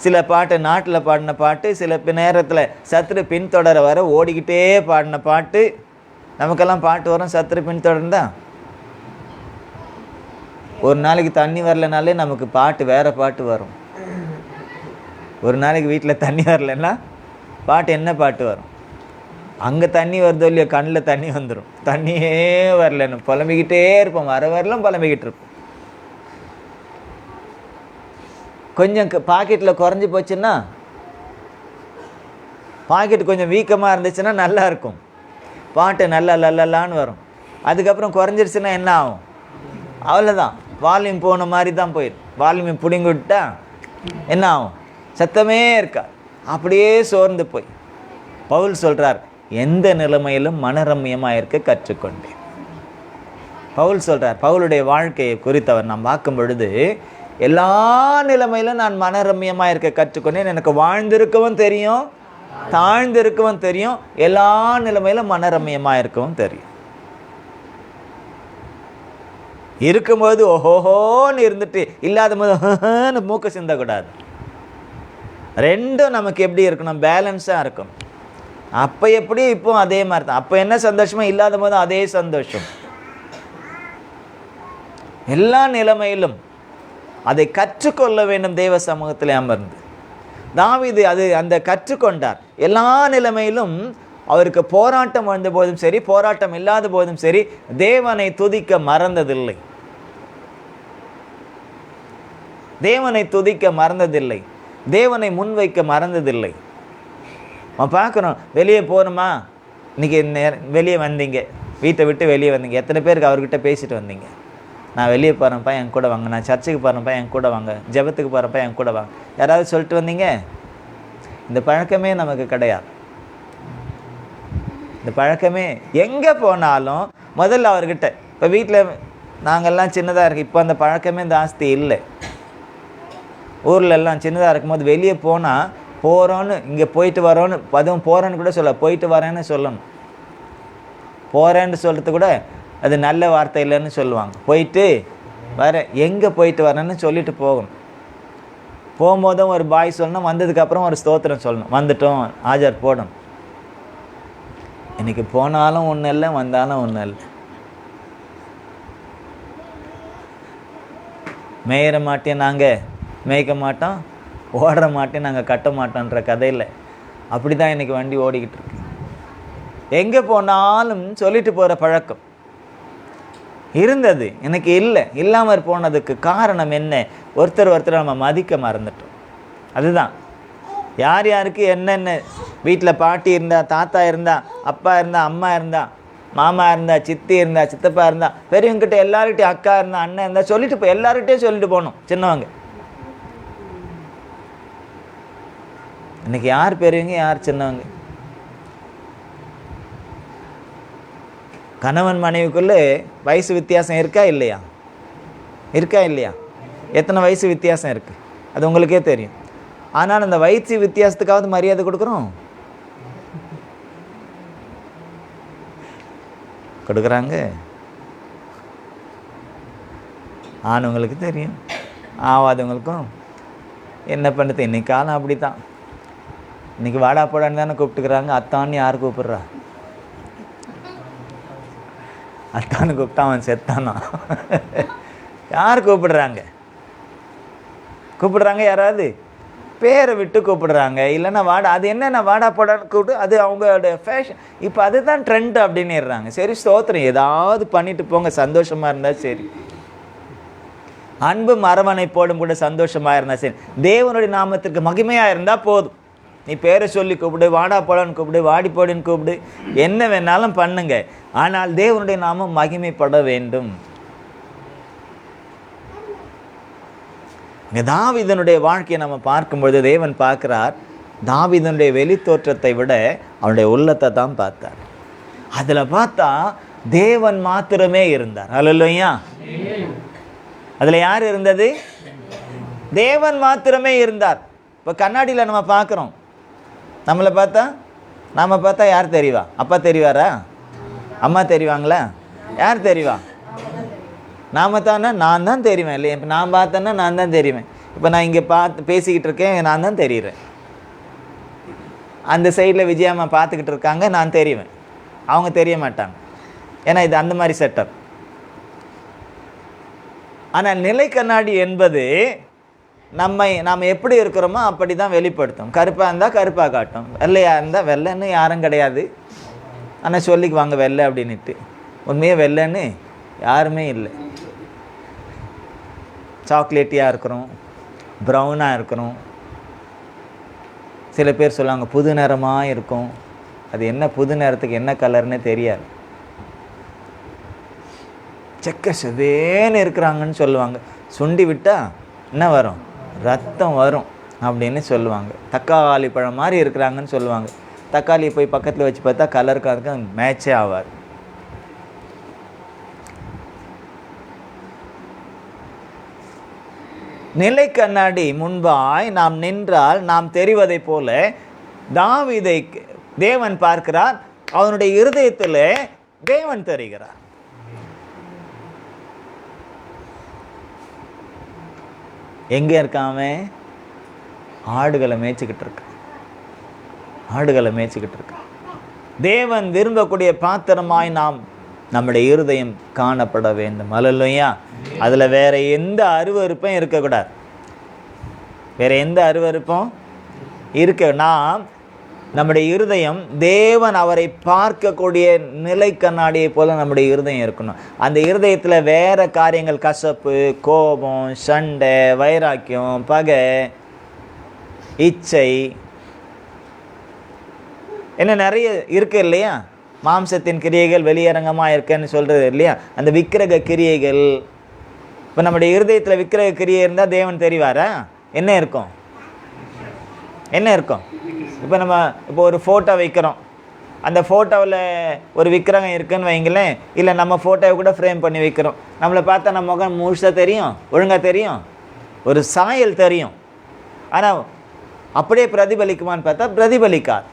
சில பாட்டு நாட்டில் பாடின பாட்டு, சில நேரத்தில் சத்துரு பின்தொடர வர ஓடிக்கிட்டே பாடின பாட்டு. நமக்கெல்லாம் பாட்டு வரும் சத்துரு பின்தொடர்ந்தா. ஒரு நாளைக்கு தண்ணி வரலனாலே நமக்கு பாட்டு வேறு பாட்டு வரும். ஒரு நாளைக்கு வீட்டில் தண்ணி வரலன்னா பாட்டு என்ன பாட்டு வரும்? அங்கே தண்ணி வருதோ இல்லையோ, கண்ணில் தண்ணி வந்துடும். தண்ணியே வரலன்னு புலம்பிக்கிட்டே இருப்போம், வர வரலாம் புலம்பிக்கிட்டு இருப்போம். கொஞ்சம் பாக்கெட்டில் குறைஞ்சி போச்சுன்னா, பாக்கெட் கொஞ்சம் வீக்கமாக இருந்துச்சுன்னா நல்லா இருக்கும், பாட்டு நல்லா லல்லலான்னு வரும். அதுக்கப்புறம் குறைஞ்சிருச்சுன்னா என்ன ஆகும்? அவ்வளோதான், வால்யூம் போன மாதிரி தான் போயிடும். வால்யூம் பிடிங்கி விட்டா என்ன ஆகும்? சத்தமே இருக்கா, அப்படியே சோர்ந்து போய். பவுல் சொல்கிறார், எந்த நிலைமையிலும் மனரம்யமாக இருக்க கற்றுக்கொண்டேன். பவுல் சொல்கிறார். பவுலுடைய வாழ்க்கையை குறித்தவர் நாம் பார்க்கும் பொழுது, எல்லா நிலைமையிலும் நான் மனரம்யமாக இருக்க கற்றுக்கொண்டேன். எனக்கு வாழ்ந்திருக்கவும் தெரியும், தாழ்ந்திருக்கவும் தெரியும், எல்லா நிலைமையிலும் மனரம்யமாக இருக்கவும் தெரியும். இருக்கும்போது ஓஹோன்னு இருந்துட்டு இல்லாத போது மூக்க சிந்தக்கூடாது. ரெண்டும் நமக்கு எப்படி இருக்கணும்? பேலன்ஸாக இருக்கணும். அப்போ எப்படி இப்போ அதே மாதிரி தான். அப்போ என்ன சந்தோஷமோ இல்லாத போது அதே சந்தோஷம். எல்லா நிலைமையிலும் அதை கற்றுக்கொள்ள வேண்டும் தேவ சமூகத்தில் அமர்ந்து. தாவீது அந்த கற்றுக்கொண்டார். எல்லா நிலைமையிலும் அவருக்கு போராட்டம் வந்த போதும் சரி, போராட்டம் இல்லாத போதும் சரி, தேவனை துதிக்க மறந்ததில்லை. தேவனை துதிக்க மறந்ததில்லை, தேவனை முன்வைக்க மறந்ததில்லை. பார்க்குறோம், வெளியே போகணுமா, இன்றைக்கி வெளியே வந்தீங்க, வீட்டை விட்டு வெளியே வந்தீங்க, எத்தனை பேருக்கு அவர்கிட்ட பேசிட்டு வந்தீங்க? நான் வெளியே போகிறேன்ப்பா என் கூட வாங்க, நான் சர்ச்சுக்கு போகிறேன்ப்பா என் கூட வாங்க, ஜெபத்துக்கு போகிறப்ப என் கூட வாங்க, யாராவது சொல்லிட்டு வந்தீங்க? இந்த பழக்கமே நமக்கு கிடையாது. இந்த பழக்கமே எங்கே போனாலும் முதல்ல அவர்கிட்ட. இப்போ வீட்டில் நாங்கள்லாம் சின்னதாக இருக்கு, இப்போ அந்த பழக்கமே ஜாஸ்தி இல்லை. ஊரில் எல்லாம் சின்னதாக இருக்கும்போது வெளியே போனால் போகிறோன்னு, இங்கே போயிட்டு வரோன்னு, அதுவும் போகிறேன்னு கூட சொல்ல, போயிட்டு வரேன்னு சொல்லணும். போகிறேன்னு சொல்கிறது கூட அது நல்ல வார்த்தை இல்லைன்னு சொல்லுவாங்க. போயிட்டு வரேன், எங்கே போயிட்டு வரேன்னு சொல்லிட்டு போகணும். போகும்போதும் ஒரு பாய் சொல்லணும், வந்ததுக்கப்புறம் ஒரு ஸ்தோத்திரம் சொல்லணும், வந்துட்டோம் ஆஜர் போடணும். இன்றைக்கி போனாலும் ஒன்றும் இல்லை, வந்தாலும் ஒன்றும் இல்லை. மேயிற மாட்டேன் நாங்கள் மேய்க்க மாட்டோம், ஓடுற மாட்டேன் நாங்கள் கட்ட மாட்டோன்ற கதையில் அப்படி தான் இன்றைக்கி வண்டி ஓடிக்கிட்டு இருக்கு. எங்கே போனாலும் சொல்லிட்டு போகிற பழக்கம் இருந்தது, எனக்கு இல்லை. இல்லாமல் போனதுக்கு காரணம் என்ன? ஒருத்தர் நம்ம மதிக்க மறந்துட்டோம். அதுதான். யார் யாருக்கு என்னென்ன, வீட்டில் பாட்டி இருந்தா, தாத்தா இருந்தா, அப்பா இருந்தா, அம்மா இருந்தா, மாமா இருந்தா, சித்தி இருந்தா, சித்தப்பா இருந்தா, பெரியவங்கிட்ட எல்லார்கிட்டையும் அக்கா இருந்தா, அண்ணன் இருந்தா சொல்லிட்டு எல்லார்கிட்டையும் சொல்லிட்டு போகணும். சின்னவங்க இன்னைக்கு யார் பெரியவங்க, யார் சின்னவங்க? கணவன் மனைவிக்குள்ளே வயசு வித்தியாசம் இருக்கா இல்லையா? இருக்கா இல்லையா? எத்தனை வயசு வித்தியாசம் இருக்குது அது உங்களுக்கே தெரியும். ஆனால் அந்த வயசு வித்தியாசத்துக்காவது மரியாதை கொடுக்குறோம்? கொடுக்குறாங்க? ஆனவங்களுக்கு தெரியும், ஆவாதவங்களுக்கும் என்ன பண்ணுறது. இன்னைக்கு காலம் அப்படி தான். இன்றைக்கி வாடா போடான்னு தானே கூப்பிட்டுக்கிறாங்க. அத்தான்னு யார் கூப்பிட்றா? அத்தான்னு கூப்பிட்டா அவன் செத்தானா? யார் கூப்பிடுறாங்க? யாராவது பேரை விட்டு கூப்பிடுறாங்க, இல்லைன்னா வாடா. அது என்னென்ன வாடா போடான்னு கூப்பிட்டு, அது அவங்களோட ஃபேஷன். இப்போ அதுதான் ட்ரெண்ட் அப்படின்னுறாங்க. சரி, ஸ்தோத்திரம், ஏதாவது பண்ணிட்டு போங்க, சந்தோஷமாக இருந்தால் சரி. அன்பு மரவனை போடும் கூட சந்தோஷமாக இருந்தால் சரி. தேவனுடைய நாமத்திற்கு மகிமையாக இருந்தால் போதும். நீ பேரை சொல்லி கூப்பிடு, வாடா போடான்னு கூப்பிடு, வாடி போடுன்னு கூப்பிடு, என்ன வேணாலும் பண்ணுங்க. ஆனால் தேவனுடைய நாமம் மகிமைப்பட வேண்டும். இங்கே தாவீதனுடைய வாழ்க்கையை நம்ம பார்க்கும்பொழுது தேவன் பார்க்குறார், தாவீதனுடைய வெளி தோற்றத்தை விட அவனுடைய உள்ளத்தை தான் பார்த்தார். அதில் பார்த்தா தேவன் மாத்திரமே இருந்தார். அல்லேலூயா. அதில் யார் இருந்தது? தேவன் மாத்திரமே இருந்தார். இப்போ கண்ணாடியில் நம்ம பார்க்குறோம், நம்மளை பார்த்தா நாம் பார்த்தா யார் தெரிவா? அப்பா தெரிவாரா? அம்மா தெரிவாங்களா? யார் தெரிவா? நாம் தானே, நான் தான் தெரிவேன் இல்லையா? இப்போ நான் பார்த்தேன்னா நான் தான் தெரிவேன். இப்போ நான் இங்கே பேசிக்கிட்டு இருக்கேன், நான் தான் தெரிகிறேன். அந்த சைடில் விஜயாம்மா பார்த்துக்கிட்டு இருக்காங்க, நான் தெரிவேன், அவங்க தெரிய மாட்டாங்க. ஏன்னா இது அந்த மாதிரி செட்டப். ஆனால் நிலை கண்ணாடி என்பது நாம் எப்படி இருக்கிறோமோ அப்படி தான் வெளிப்படுத்தும். கருப்பாக இருந்தால் கருப்பாக காட்டும், வெள்ளையாக இருந்தால் வெள்ளைன்னு யாரும் கிடையாது. ஆனால் சொல்லிக்குவாங்க வெள்ளை அப்படின்ட்டு. உண்மையாக வெள்ளைன்னு யாருமே இல்லை. சாக்லேட்டியாக இருக்கிறோம், ப்ரௌனாக இருக்கிறோம். சில பேர் சொல்லுவாங்க புது நிறமாக இருக்கும். அது என்ன புது நிறத்துக்கு என்ன கலர்னே தெரியாது. செக்க செவேன்னு இருக்கிறாங்கன்னு சொல்லுவாங்க. சுண்டி விட்டால் என்ன வரும்? ரத்தம் வரும் அப்படின்னு சொல்லுவாங்க. தக்காளி பழம் மாதிரி இருக்கிறாங்கன்னு சொல்லுவாங்க. தக்காளியை போய் பக்கத்தில் வச்சு பார்த்தா கலருக்கு அதுக்கு மேட்சே ஆகாது. நிலை கண்ணாடி முன்பாய் நாம் நின்றால் நாம் தெரிவதை போல தாவீதை தேவன் பார்க்கிறார். அவனுடைய இருதயத்தில் தேவன் தெரிகிறார். எங்கே இருக்காம? ஆடுகளை மேய்ச்சிக்கிட்டு இருக்க. ஆடுகளை மேய்ச்சிக்கிட்டு இருக்க. தேவன் விரும்பக்கூடிய பாத்திரமாய் நாம் நம்முடைய இருதயம் காணப்பட வேண்டும். அல்லேலூயா. அதில் வேற எந்த அருவருப்பும் இருக்கக்கூடாது. வேற எந்த அருவருப்பும் இருக்க. நாம் நம்முடைய இருதயம் தேவன் அவரை பார்க்கக்கூடிய நிலை கண்ணாடியை போல நம்முடைய இருதயம் இருக்கணும். அந்த இருதயத்தில் வேற காரியங்கள், கசப்பு, கோபம், சண்டை, வைராக்கியம், பகை, இச்சை, என்ன நிறைய இருக்கு இல்லையா? மாம்சத்தின் கிரியைகள் வெளியரங்கமாக இருக்குன்னு சொல்கிறது இல்லையா? அந்த விக்கிரக கிரியைகள். இப்போ நம்முடைய இருதயத்தில் விக்கிரக கிரியை இருந்தால் தேவன் தெரிவாரா? என்ன இருக்கும்? என்ன இருக்கும்? இப்போ ஒரு ஃபோட்டோ வைக்கிறோம், அந்த ஃபோட்டோவில் ஒரு விக்கிரகம் இருக்குன்னு வைங்களேன். இல்லை நம்ம ஃபோட்டோவை கூட ஃப்ரேம் பண்ணி வைக்கிறோம். நம்மளை பார்த்தா நம்ம முகம் முழுசாக தெரியும், ஒழுங்காக தெரியும், ஒரு சாயல் தெரியும். ஆனால் அப்படியே பிரதிபலிக்குமான்னு பார்த்தா பிரதிபலிக்காது.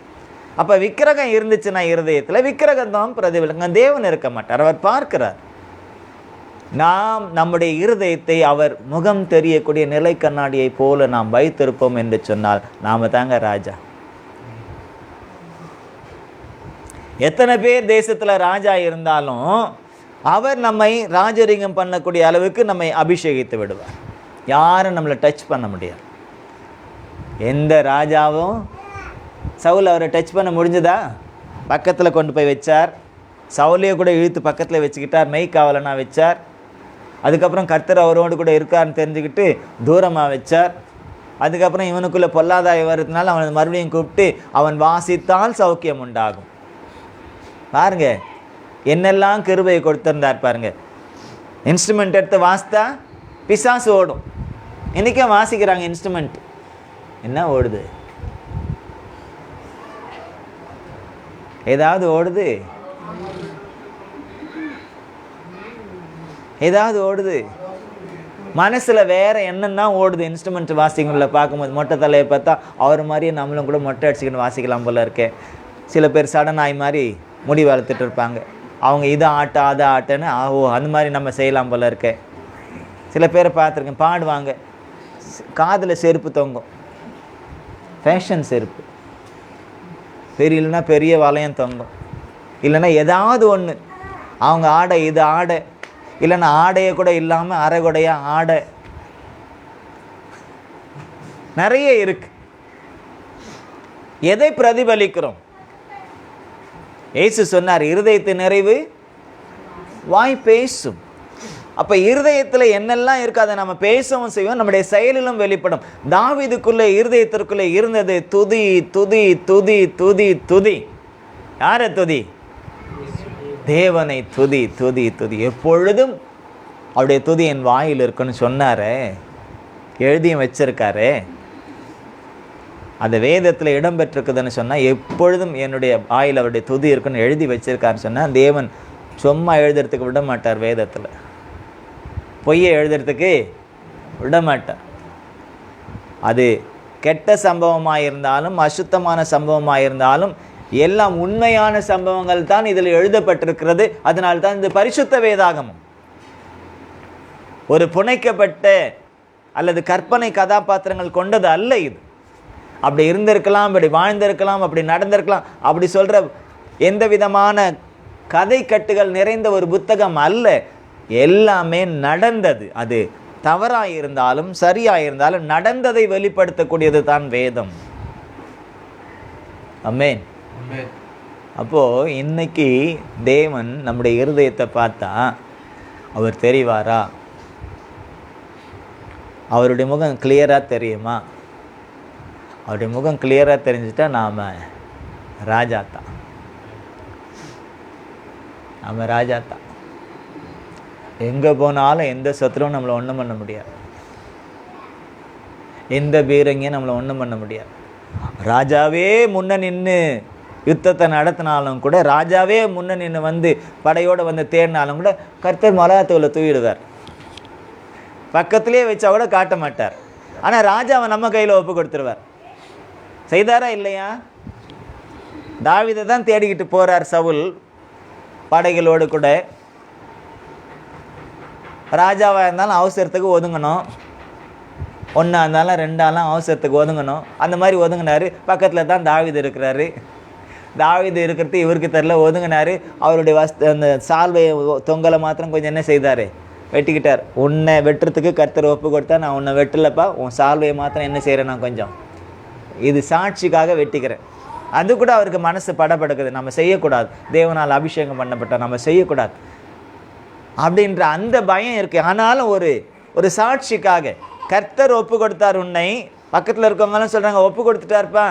அப்போ விக்கிரகம் இருந்துச்சுன்னா இருதயத்தில் விக்கிரகம் தான் பிரதிபலிக்கும். தேவன் இருக்க மாட்டார், அவர் பார்க்கிறார். நாம் நம்முடைய இருதயத்தை அவர் முகம் தெரியக்கூடிய நிலை கண்ணாடியை போல நாம் வைத்திருப்போம் என்று சொன்னால் நாம தாங்க ராஜா. எத்தனை பேர் தேசத்தில் ராஜா இருந்தாலும் அவர் நம்மை ராஜரிகம் பண்ணக்கூடிய அளவுக்கு நம்மை அபிஷேகித்து விடுவார். யாரும் நம்மளை டச் பண்ண முடியாது. எந்த ராஜாவும் சவுல் அவரை டச் பண்ண முடிஞ்சதா? பக்கத்தில் கொண்டு போய் வச்சார். சவுலையை கூட இழுத்து பக்கத்தில் வச்சுக்கிட்டார், மெய்க்காவலனா வச்சார். அதுக்கப்புறம் கர்த்தர் அவரோடு கூட இருக்காருன்னு தெரிஞ்சுக்கிட்டு தூரமாக வச்சார். அதுக்கப்புறம் இவனுக்குள்ளே பொல்லாதாய் வருதுனால அவனை மறுபடியும் கூப்பிட்டு அவன் வாசித்தால் சௌக்கியம் உண்டாகும். பாருங்க என்னெல்லாம் கிருபையை கொடுத்துருந்தார் பாருங்க. இன்ஸ்ட்ருமெண்ட் எடுத்து வாசித்தா பிசாசு ஓடும். இன்றைக்கே வாசிக்கிறாங்க இன்ஸ்ட்ருமெண்ட், என்ன ஓடுது? ஏதாவது ஓடுது? ஏதாவது ஓடுது? மனசில் வேறு என்னென்னா ஓடுது. இன்ஸ்ட்ருமெண்ட் வாசிங்களில் பார்க்கும்போது மொட்டை தலையை பார்த்தா அவர் மாதிரியே நம்மளும் கூட மொட்டை அடிச்சுக்கின்னு வாசிக்கலாம் போல இருக்கேன். சில பேர் சடனாய் மாதிரி முடி வளர்த்துட்டு இருப்பாங்க. அவங்க இதை ஆட்ட அதை ஆட்டன்னு அந்த மாதிரி நம்ம செய்யலாம் போல இருக்கேன். சில பேரை பார்த்துருக்கேன், பாடுவாங்க, காதில் செருப்பு தொங்கும், ஃபேஷன் செருப்பு, இல்லைன்னா பெரிய வளையம் தொங்கும், இல்லைன்னா ஏதாவது ஒன்று. அவங்க ஆடை இது ஆடை, இல்லைன்னா ஆடையை கூட இல்லாமல் அரைகுடையாக ஆடை, நிறைய இருக்கு. எதை பிரதிபலிக்கிறோம்? இயேசு சொன்னார், இருதயத்தின் நிறைவு வாய் பேசும். அப்போ இருதயத்தில் என்னெல்லாம் இருக்கு அதை நம்ம பேசவும் செய்வோம், நம்முடைய செயலிலும் வெளிப்படும். தாவீதுக்குள்ளே இருதயத்திற்குள்ளே இருந்தது துதி துதி துதி துதி துதி. யாரை துதி? தேவனை துதி துதி துதி. எப்பொழுதும் அவருடைய துதி என் வாயில் இருக்குன்னு சொன்னாரே. எழுதியும் வச்சிருக்காரு. அந்த வேதத்தில் இடம் பெற்றிருக்குதுன்னு சொன்னால் எப்பொழுதும் என்னுடைய வாயில் அவருடைய துதி இருக்குன்னு எழுதி வச்சிருக்காருன்னு சொன்னால் தேவன் சும்மா எழுதுறதுக்கு விட மாட்டார். வேதத்தில் பொய்யை எழுதுறதுக்கு விட மாட்டார். அது கெட்ட சம்பவமாக இருந்தாலும் அசுத்தமான சம்பவமாக இருந்தாலும் எல்லாம் உண்மையான சம்பவங்கள் தான் இதில் எழுதப்பட்டிருக்கிறது. அதனால்தான் இந்த பரிசுத்த வேதாகமம் ஒரு புனைக்கப்பட்ட அல்லது கற்பனை கதாபாத்திரங்கள் கொண்டது அல்ல. இது அப்படி இருந்திருக்கலாம், அப்படி வாழ்ந்திருக்கலாம், அப்படி நடந்திருக்கலாம், அப்படி சொல்கிற எந்த விதமான கதை கட்டுகள் நிறைந்த ஒரு புத்தகம் அல்ல. எல்லாமே நடந்தது. அது தவறாக இருந்தாலும் சரியாக இருந்தாலும் நடந்ததை வெளிப்படுத்தக்கூடியது தான் வேதம். ஆமென். அப்போது இன்னைக்கு தேவன் நம்முடைய இருதயத்தை பார்த்தா அவர் தெரிவாரா? அவருடைய முகம் கிளியராக தெரியுமா? அவருடைய முகம் கிளியராக தெரிஞ்சுட்டா நாம் ராஜா தான். நாம் ராஜா தான். எங்கே போனாலும் எந்த சத்துருவும் நம்மளை ஒன்றும் பண்ண முடியாது. எந்த பீரங்கியும் நம்மளை ஒன்றும் பண்ண முடியாது. ராஜாவே முன்ன நின்று யுத்தத்தை நடத்தினாலும் கூட, ராஜாவே முன்ன நின்று வந்து படையோடு வந்து தேடினாலும் கூட கர்த்தர் மலாத்தூவில் தூவிடுவார். பக்கத்துலேயே வச்சா கூட காட்ட மாட்டார். ஆனால் ராஜாவை நம்ம கையில் ஒப்பு கொடுத்துருவார். செய்தாரா இல்லையா? தாவீதை தான் தேடிக்கிட்டு போகிறார் சவுல் படைகளோடு கூட. ராஜாவாக இருந்தாலும் அவசரத்துக்கு ஒதுங்கணும். ஒன்றா இருந்தாலும் ரெண்டாலும் அவசரத்துக்கு ஒதுங்கணும். அந்த மாதிரி ஒதுங்கினார். பக்கத்தில் தான் தாவீது இருக்கிறாரு. தாவீது இருக்கிறது இவருக்கு தெரில, ஒதுங்கினார். அவருடைய அந்த சால்வை தொங்கலை மாத்திரம் கொஞ்சம் என்ன செய்தார்? வெட்டிக்கிட்டார். உன்னை வெட்டுறதுக்கு கர்த்தர் ஒப்பு கொடுத்தா, நான் உன்னை வெட்டலப்பா, உன் சால்வையை மாத்திரம் என்ன செய்கிறேன், நான் கொஞ்சம் இது சாட்சிக்காக வெட்டிக்கிறேன். அது கூட அவருக்கு மனசு படப்படுக்குது. நம்ம செய்யக்கூடாது, தேவனால் அபிஷேகம் பண்ணப்பட்ட நம்ம செய்யக்கூடாது அப்படின்ற அந்த பயம் இருக்குது. ஆனாலும் ஒரு சாட்சிக்காக கர்த்தர் ஒப்பு கொடுத்தார் உன்னை. பக்கத்தில் இருக்கவங்களாம் சொல்கிறாங்க, ஒப்பு கொடுத்துட்டாருப்பா,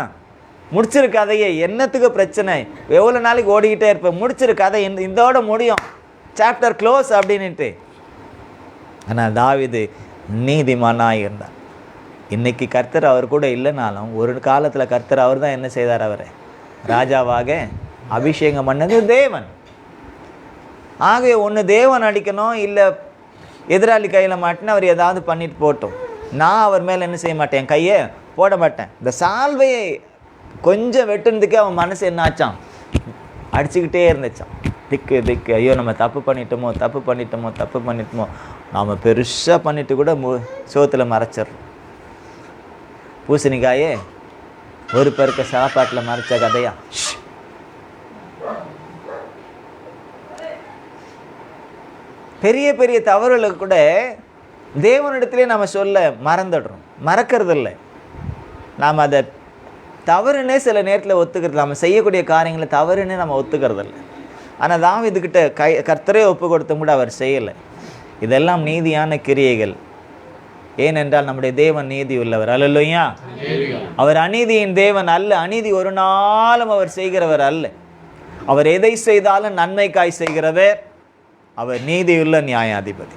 முடிச்சிரு கதையை, என்னத்துக்கு பிரச்சனை, எவ்வளோ நாளைக்கு ஓடிக்கிட்டே இருப்பேன், முடிச்சிரு கதை, இதோட முடியும், சாப்டர் க்ளோஸ் அப்படின்ட்டு. ஆனால் தாவீது நீதிமானாக இருந்தார். இன்றைக்கி கர்த்தர் அவர் கூட இல்லைனாலும் ஒரு காலத்தில் கர்த்தர் அவர் தான் என்ன செய்தார், அவரை ராஜாவாக அபிஷேகம் பண்ணது தேவன். ஆகவே ஒன்று தேவன் அடிக்கணும், இல்லை எதிராளி கையில் மாட்டினா அவர் ஏதாவது பண்ணிட்டு போட்டோம். நான் அவர் மேலே என்ன செய்ய மாட்டேன், கையை போட மாட்டேன். இந்த சால்வையை கொஞ்சம் வெட்டுனதுக்கே அவன் மனசு என்ன ஆச்சான், அடிச்சுக்கிட்டே இருந்துச்சான். திக்கு திக்கு, ஐயோ நம்ம தப்பு பண்ணிட்டோமோ, நாம் பெருசாக பண்ணிட்டு கூட சோத்தில் மறைச்சிட்றோம். பூசணிக்காயே ஒரு பெருக்க சாப்பாட்டில் மறைச்ச கதையா? பெரிய பெரிய தவறுகளுக்கு கூட தேவனிடத்திலே நம்ம சொல்ல மறந்துடுறோம், மறக்கிறதில்லை. நாம் அதை தவறுன்னே சில நேரத்தில் ஒத்துக்கிறது, நம்ம செய்யக்கூடிய காரியங்களை தவறுன்னே நம்ம ஒத்துக்கிறதில்லை. ஆனால் தாவீதுகிட்ட கர்த்தரே ஒப்பு கொடுத்தும் கூட அவர் செய்யலை. இதெல்லாம் நீதியான கிரியைகள். ஏனென்றால் நம்முடைய தேவன் நீதி உள்ளவர். அல்லேலூயா. அவர் அநீதியின் தேவன் அல்ல. அநீதி ஒரு நாளும் அவர் செய்கிறவர் அல்ல. அவர் எதை செய்தாலும் நன்மைக்காய் செய்கிறவர். அவர் நீதியுள்ள நியாயாதிபதி.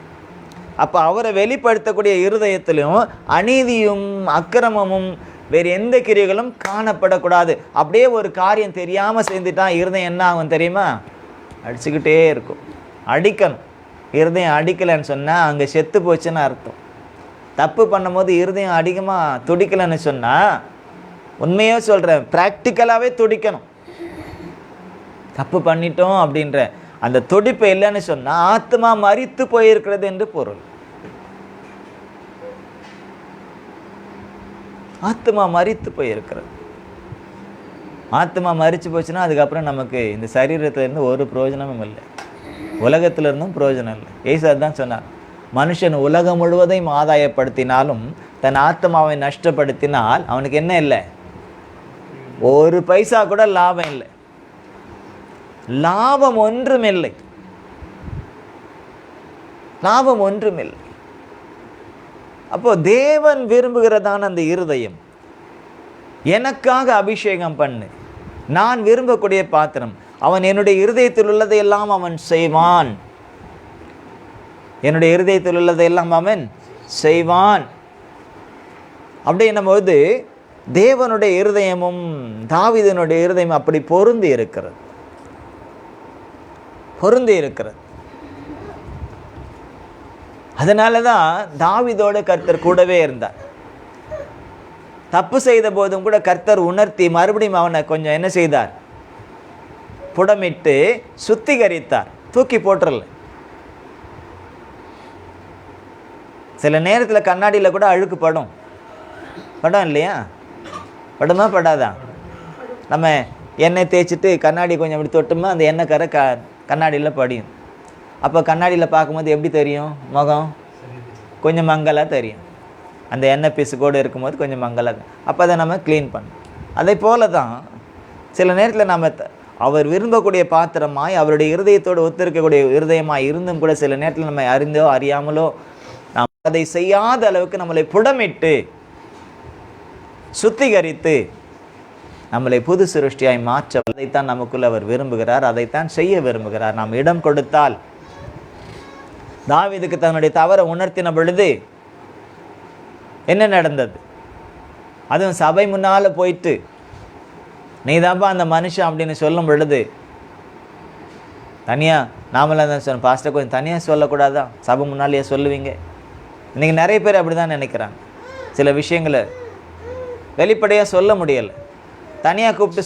அப்போ அவரை வெளிப்படுத்தக்கூடிய இருதயத்திலும் அநீதியும் அக்கிரமமும் வேறு எந்த கிரியைகளும் காணப்படக்கூடாது. அப்படியே ஒரு காரியம் தெரியாமல் செஞ்சுட்டான், இருதயம் என்ன ஆகும் தெரியுமா, அடிச்சுக்கிட்டே இருக்கும். அடிக்கணும். இருதயம் அடிக்கலைன்னு சொன்னால் அங்கே செத்து போச்சுன்னு அர்த்தம். தப்பு பண்ணும்போது இருதயம் அதிகமாக துடிக்கலைன்னு சொன்னால், உண்மையாக சொல்கிறேன், ப்ராக்டிக்கலாகவே துடிக்கணும். தப்பு பண்ணிட்டோம் அப்படின்ற அந்த துடிப்பு இல்லைன்னு சொன்னால் ஆத்மா மரித்து போயிருக்கிறது என்று பொருள். ஆத்மா மரித்து போயிருக்கிறது. ஆத்மா மரித்து போச்சுன்னா அதுக்கப்புறம் நமக்கு இந்த சரீரத்திலேருந்து ஒரு பிரயோஜனமும் இல்லை, உலகத்திலிருந்தும் பிரயோஜனம் இல்லை. ஏசு தான் சொன்னார், மனுஷன் உலகம் முழுவதையும் ஆதாயப்படுத்தினாலும் தன் ஆத்மாவை நஷ்டப்படுத்தினால் அவனுக்கு என்ன இல்லை, ஒரு பைசா கூட லாபம் இல்லை. லாபம் ஒன்றுமில்லை, லாபம் ஒன்றுமில்லை. அப்போ தேவன் விரும்புகிறதான அந்த இருதயம், எனக்காக அபிஷேகம் பண்ணு, நான் விரும்பக்கூடிய பாத்திரம், அவன் என்னுடைய இருதயத்தில் உள்ளதையெல்லாம் அவன் செய்வான், என்னுடைய இருதயத்தில் உள்ளதையெல்லாம் அவன் செய்வான். அப்படின்னும்போது தேவனுடைய இருதயமும் தாவீதினுடைய இருதயமும் அப்படி பொருந்தி இருக்கிறது. அதனால தான் தாவீதோட கர்த்தர் கூடவே இருந்தார். தப்பு செய்த போதும் கூட கர்த்தர் உணர்த்தி மறுபடியும் அவனை கொஞ்சம் என்ன செய்தார், புடமிட்டு சுத்திகரித்தார், தூக்கி போட்டுறல. சில நேரத்தில் கண்ணாடியில் கூட அழுக்கு படும் இல்லையா? படுமா படாதா? நம்ம எண்ணெய் தேய்ச்சிட்டு கண்ணாடி கொஞ்சம் அப்படி தொட்டுமா அந்த எண்ணெய் கரை கண்ணாடியில் படியும். அப்போ கண்ணாடியில் பார்க்கும்போது எப்படி தெரியும்? முகம் கொஞ்சம் மங்கலாக தெரியும். அந்த எண்ணெய் பீஸுக்கோடு இருக்கும்போது கொஞ்சம் மங்கலாக. அப்போ அதை நம்ம க்ளீன் பண்ணணும். அதே போல தான் சில நேரத்தில் நம்ம அவர் விரும்பக்கூடிய பாத்திரமாய் அவருடைய இருதயத்தோடு ஒத்திருக்கக்கூடிய இருதயமாய் இருந்தும் கூட சில நேரத்தில் நம்ம அறிந்தோ அறியாமலோ நாம் அதை செய்யாத அளவுக்கு நம்மளை புடமிட்டு சுத்திகரித்து நம்மளை புது சிருஷ்டியாய் மாற்ற, அதைத்தான் நமக்குள்ள அவர் விரும்புகிறார், அதைத்தான் செய்ய விரும்புகிறார். நாம் இடம் கொடுத்தால். தாவீதுக்கு தன்னுடைய தவறை உணர்த்தின பொழுது என்ன நடந்தது? அதுவும் சபை முன்னால் போயிட்டு நீதாப்பா அந்த மனுஷன் அப்படின்னு சொல்லும் பொழுது தனியாக நாமெல்லாம் தான் சொன்னோம், பாஸ்டர் கொஞ்சம் தனியாக சொல்லக்கூடாதா, சபை முன்னாலேயே சொல்லுவீங்க. இன்றைக்கி நிறைய பேர் அப்படி தான் நினைக்கிறாங்க. சில விஷயங்களை வெளிப்படையாக சொல்ல முடியலை. தனியாக கூப்பிட்டு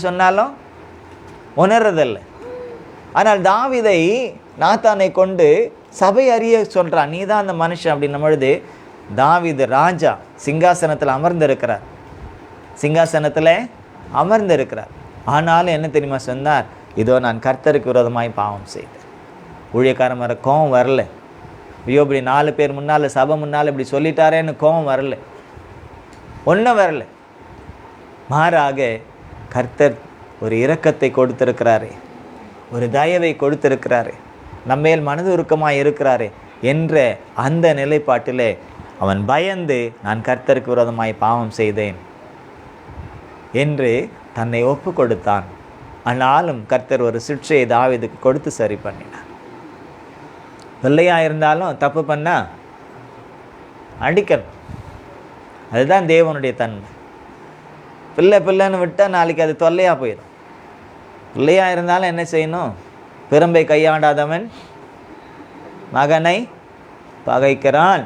சொன்னாலும் உணர்றதில்லை. ஆனால் தாவீதை நாத்தானை கொண்டு சபை அறிய சொல்கிறான், நீ தான் அந்த மனுஷன் அப்படின்னும் பொழுது தாவீது ராஜா சிங்காசனத்தில் அமர்ந்திருக்கிறார். ஆனாலும் என்ன தெரியுமா சொன்னார்? இதோ நான் கர்த்தருக்கு விரோதமாய் பாவம் செய்தேன். ஊழியக்காரன் வர கோவம் வரல. ஐயோ இப்படி 4 பேர் முன்னால் சபை முன்னால் இப்படி சொல்லிட்டாரேன்னு கோவம் வரல, ஒன்றும் வரல. மாறாக கர்த்தர் ஒரு இரக்கத்தை கொடுத்திருக்கிறாரே, ஒரு தயவை கொடுத்திருக்கிறாரே, நம்மேல் மனது உருக்கமாக இருக்கிறாரே என்ற அந்த நிலைப்பாட்டிலே அவன் பயந்து நான் கர்த்தருக்கு விரோதமாய் பாவம் செய்தேன் என்று தன்னை ஒப்பு கொடுத்தான். ஆனாலும் கர்த்தர் ஒரு சிற்றையை தாவீதுக்கு கொடுத்து சரி பண்ணினார். பிள்ளையாக இருந்தாலும் தப்பு பண்ணால் அடிக்கணும். அதுதான் தேவனுடைய தன்மை. பிள்ளைன்னு விட்டால் நாளைக்கு அது தொல்லையாக போயிடும். பிள்ளையாக இருந்தாலும் என்ன செய்யணும்? பிரம்பை கையாண்டாதவன் மகனை பகைக்கிறான்.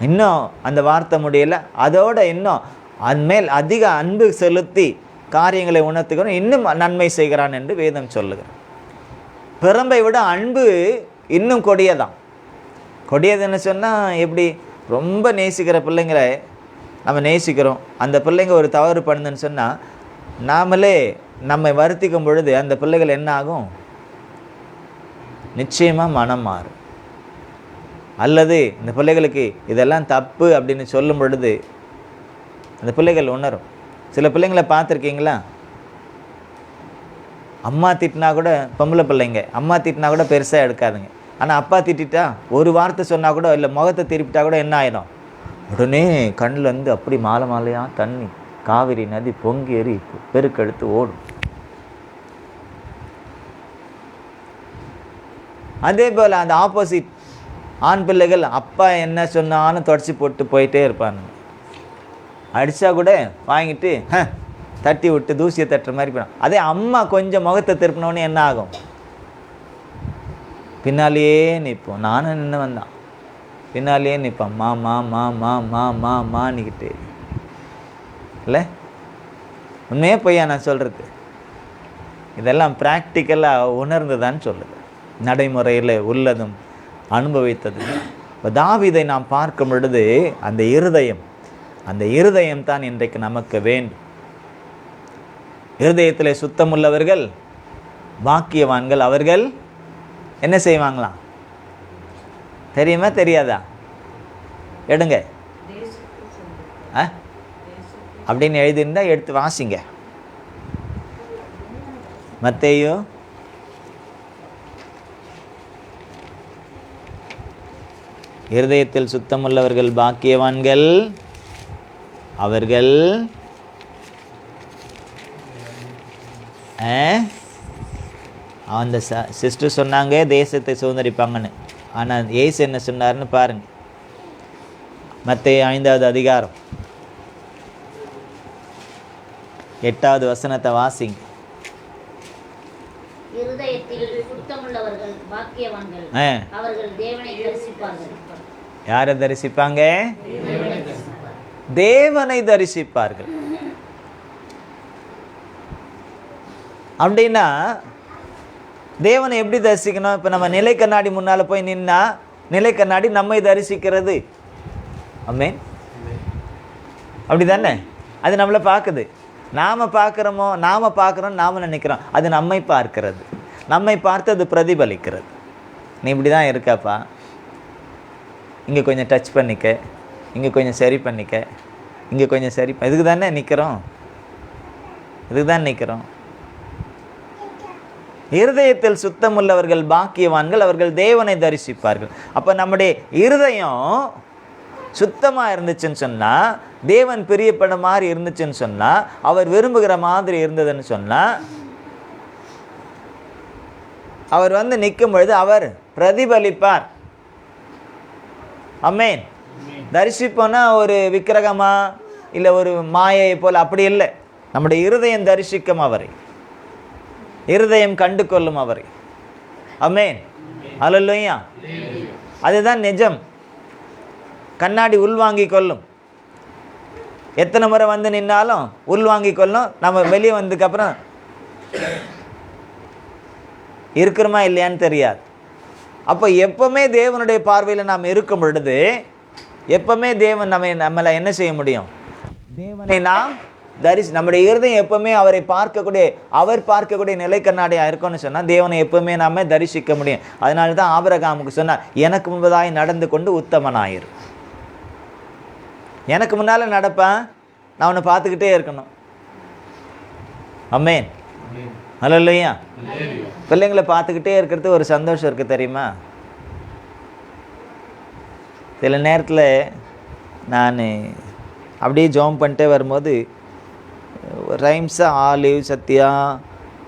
இன்னும் அந்த வார்த்தை முடியல, அதோட இன்னும் அன்மேல் அதிக அன்பு செலுத்தி காரியங்களை உணர்த்துகிறோம், இன்னும் நன்மை செய்கிறான் என்று வேதம் சொல்லுகிறான். பிரம்பை விட அன்பு இன்னும் கொடியதுன்னு சொன்னால் எப்படி? ரொம்ப நேசிக்கிற பிள்ளைங்களை நம்ம நேசிக்கிறோம், அந்த பிள்ளைங்க ஒரு தவறு பண்ணுதுன்னு சொன்னால் நாமளே நம்மை வருத்திக்கும் பொழுது அந்த பிள்ளைகள் என்ன ஆகும்? நிச்சயமாக மனம் மாறும். அல்லது இந்த பிள்ளைகளுக்கு இதெல்லாம் தப்பு அப்படின்னு சொல்லும் பொழுது அந்த பிள்ளைகள் உணரும். சில பிள்ளைங்களை பார்த்துருக்கீங்களா? அம்மா திட்டினா கூட, பொம்பளை பிள்ளைங்க அம்மா திட்டினா கூட பெருசாக எடுக்காதுங்க. ஆனால் அப்பா திட்டா ஒரு வார்த்தை சொன்னால் கூட, இல்லை முகத்தை திருப்பிட்டா கூட என்ன ஆயிடும்? உடனே கண்ணிலேருந்து அப்படி மாலையாக தண்ணி, காவிரி நதி பொங்கி ஏறி பெருக்கெடுத்து ஓடும். அதே போல் அந்த ஆப்போசிட் ஆண் பிள்ளைகள் அப்பா என்ன சொன்னாலும் தொடச்சி போட்டு போயிட்டே இருப்பாங்க. அடித்தா கூட வாங்கிட்டு தட்டி விட்டு தூசியை தட்டுற மாதிரி போயிடும். அதே அம்மா கொஞ்சம் முகத்தை திருப்பினோடனே என்ன ஆகும்? பின்னாலேயே நிற்போம். நானும் நின்று வந்தான், பின்னாலேயே நிற்பேன். மானிக்கிட்டு இல்லை? உண்மையே பொய்யா நான் சொல்கிறது? இதெல்லாம் ப்ராக்டிக்கலாக உணர்ந்துதான்னு சொல்லுது, நடைமுறையில் உள்ளதும் அனுபவித்தது. இப்போ தாவீதை நாம் பார்க்கும் பொழுது அந்த இருதயம் தான் இன்றைக்கு நமக்கு வேண்டும். இருதயத்தில் சுத்தமுள்ளவர்கள் பாக்கியவான்கள். அவர்கள் என்ன செய்வாங்களாம் தெரியுமா? தெரியாதா? எடுங்க அப்படின்னு எழுதியிருந்தால் எடுத்து வாசிங்க. மத்தேயு இருதயத்தில் சுத்தமுள்ளவர்கள் பாக்கியவான்கள், அவர்கள் அந்த சிஸ்டர் சொன்னாங்க தேசத்தை சுதந்திரிப்பாங்கன்னு. ஆனால் ஏசு என்ன சொன்னார்னு பாருங்க. மத்தேயு 5வது அதிகாரம் 8வது வசனத்தை வாசிங்க.
இருதயத்தில் சுத்தமுள்ளவர்கள் பாக்கியவான்கள், அவர்கள் தேவனை தரிசிப்பார்கள்.
யாரை தரிசிப்பாங்க? தேவனை தரிசிப்பார்கள். அப்படின்னா தேவனை எப்படி தரிசிக்கணும்? இப்போ நம்ம நிலை கண்ணாடி முன்னால் போய் நின்னா நிலை கண்ணாடி நம்மை தரிசிக்கிறது. ஆமென். அப்படி தானே? அது நம்மளை பார்க்குது. நாம் பார்க்குறோம் நாம் நினைக்கிறோம். அது நம்மை பார்க்கிறது. நம்மை பார்த்து அது பிரதிபலிக்கிறது. நீ இப்படி தான் இருக்காப்பா, இங்கே கொஞ்சம் டச் பண்ணிக்க, இங்கே கொஞ்சம் சரி பண்ணிக்க, இங்கே கொஞ்சம் சரி இதுக்கு தானே நிற்கிறோம். இதுக்கு தான் நிற்கிறோம். இருதயத்தில் சுத்தமுள்ளவர்கள் பாக்கியவான்கள், அவர்கள் தேவனை தரிசிப்பார்கள். அப்போ நம்முடைய இருதயம் சுத்தமாக இருந்துச்சுன்னு சொன்னால், தேவன் பிரியப்பட மாதிரி இருந்துச்சுன்னு சொன்னால், அவர் விரும்புகிற மாதிரி இருந்ததுன்னு சொன்னால், அவர் வந்து நிற்கும் பொழுது அவர் பிரதிபலிப்பார். ஆமென். தரிசிப்போன்னா ஒரு விக்கிரகமா இல்லை ஒரு மாயை போல் அப்படி இல்லை. நம்முடைய இருதயம் தரிசிக்கும் அவரை, இருதயம் கண்டு கொள்ளும் அவரை. ஆமென். அல்லேலூயா. அதுதான் நிஜம். கண்ணாடி உள்வாங்கி கொள்ளும். எத்தனை முறை வந்து நின்னாலும் உள்வாங்கி கொள்ளும். நம்ம வெளியே வந்ததுக்கப்புறம் இருக்கிறோமா இல்லையான்னு தெரியாது. அப்போ எப்போவுமே தேவனுடைய பார்வையில் நாம் இருக்கும் பொழுது எப்போவுமே தேவன் நம்மளை என்ன செய்ய முடியும்? தேவனை நாம் நம்முடைய இருதயம் எப்போவுமே அவரை அவர் பார்க்கக்கூடிய நிலை கண்ணாடியாக இருக்கும்னு சொன்னால் தேவனை எப்போவுமே நாம் தரிசிக்க முடியும். அதனால தான் ஆபிரகாமுக்கு சொன்னார், எனக்கு முன்பதாய் நடந்து கொண்டு உத்தமனாயிரு. எனக்கு முன்னால் நடப்பேன், நான் அவனை பார்த்துக்கிட்டே இருக்கணும். ஆமென். அல்லேலூயா. பிள்ளைங்களை பார்த்துக்கிட்டே இருக்கிறது ஒரு சந்தோஷம் இருக்குது தெரியுமா? சில நேரத்தில் நான் அப்படியே ஜாம் பண்ணிட்டே வரும்போது ரைம்ஸாக ஆலிவ், சத்யா,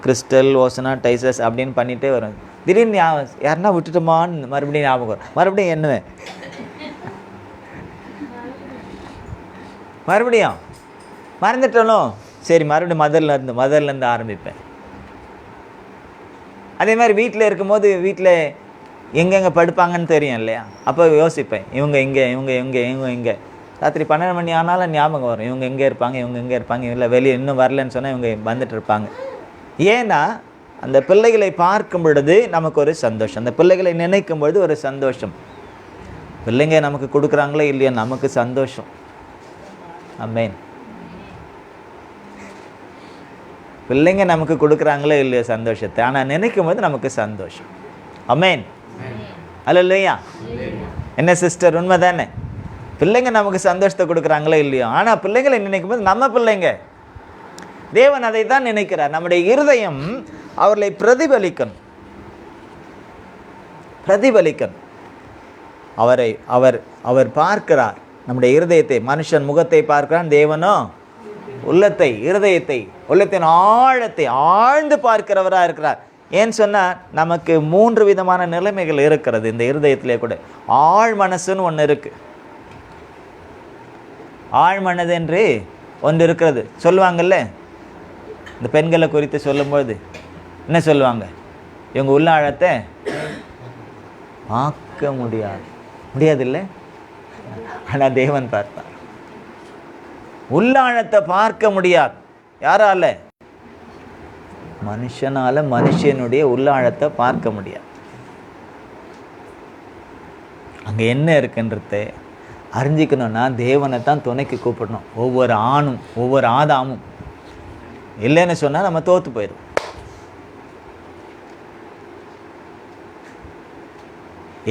கிறிஸ்டல், ஓசனா, டைசஸ் அப்படின்னு பண்ணிகிட்டே வரும். திடீர்னு யாருன்னா விட்டுட்டோமான்னு மறுபடியும் ஞாபகம் வரும். மறுபடியும் எண்ணுவேன். மறுபடியும் மறந்துட்டாலும் சரி, மறுபடியும் மதர்லேருந்து ஆரம்பிப்பேன். அதே மாதிரி வீட்டில் இருக்கும்போது வீட்டில் எங்கெங்கே படுப்பாங்கன்னு தெரியும் இல்லையா? அப்போ யோசிப்பேன், இவங்க இங்கே ராத்திரி 12 மணி ஆனாலும் ஞாபகம் வரும். இவங்க எங்கே இருப்பாங்க, இல்லை வெளியே இன்னும் வரலன்னு சொன்னால் இவங்க வந்துட்டு இருப்பாங்க. ஏன்னா அந்த பிள்ளைகளை பார்க்கும் பொழுது நமக்கு ஒரு சந்தோஷம், அந்த பிள்ளைகளை நினைக்கும் பொழுது ஒரு சந்தோஷம். பிள்ளைங்க நமக்கு கொடுக்குறாங்களே இல்லையா, நமக்கு சந்தோஷம். ஆமென். பிள்ளைங்க நமக்கு கொடுக்குறாங்களே இல்லையா சந்தோஷத்தை, ஆனால் நினைக்கும் போது நமக்கு சந்தோஷம். ஆமென். அல்லேலூயா. என்ன சிஸ்டர், உண்மை தானே? பிள்ளைங்க நமக்கு சந்தோஷத்தை கொடுக்குறாங்களே இல்லையோ, ஆனால் பிள்ளைங்களை நினைக்கும் போது நம்ம பிள்ளைங்க, தேவன் அதை தான் நினைக்கிறார். நம்முடைய இருதயம் அவர்களை பிரதிபலிக்கணும். அவர் பார்க்கிறார் நம்முடைய இருதயத்தை. மனுஷன் முகத்தை பார்க்கிறான், தேவனோ உள்ளத்தின் ஆழத்தை ஆழ்ந்து பார்க்கிறவராக இருக்கிறார். ஏன்னு சொன்னால் நமக்கு 3 விதமான நிலைமைகள் இருக்கிறது இந்த இருதயத்திலே கூட. ஆழ் மனசுன்னு ஒன்று இருக்குது. ஆழ் மனது என்று ஒன்று இருக்கிறது. சொல்லுவாங்கல்ல, இந்த பெண்களை குறித்து சொல்லும்போது என்ன சொல்லுவாங்க? இவங்க உள்ள ஆழத்தை பார்க்க முடியாதில்லை, ஆனால் தேவன் பார்ப்பார். உள்ளாழத்தை பார்க்க முடியாது. யாரால? மனுஷனால மனுஷனுடைய உள்ளாழத்தை பார்க்க முடியாது. அங்கே என்ன இருக்குன்றத அறிஞ்சிக்கணும்னா தேவனை தான் துணைக்கு கூப்பிடணும். ஒவ்வொரு ஆணும் ஒவ்வொரு ஆதாமும். இல்லைன்னு சொன்னால் நம்ம தோற்று போயிடும்.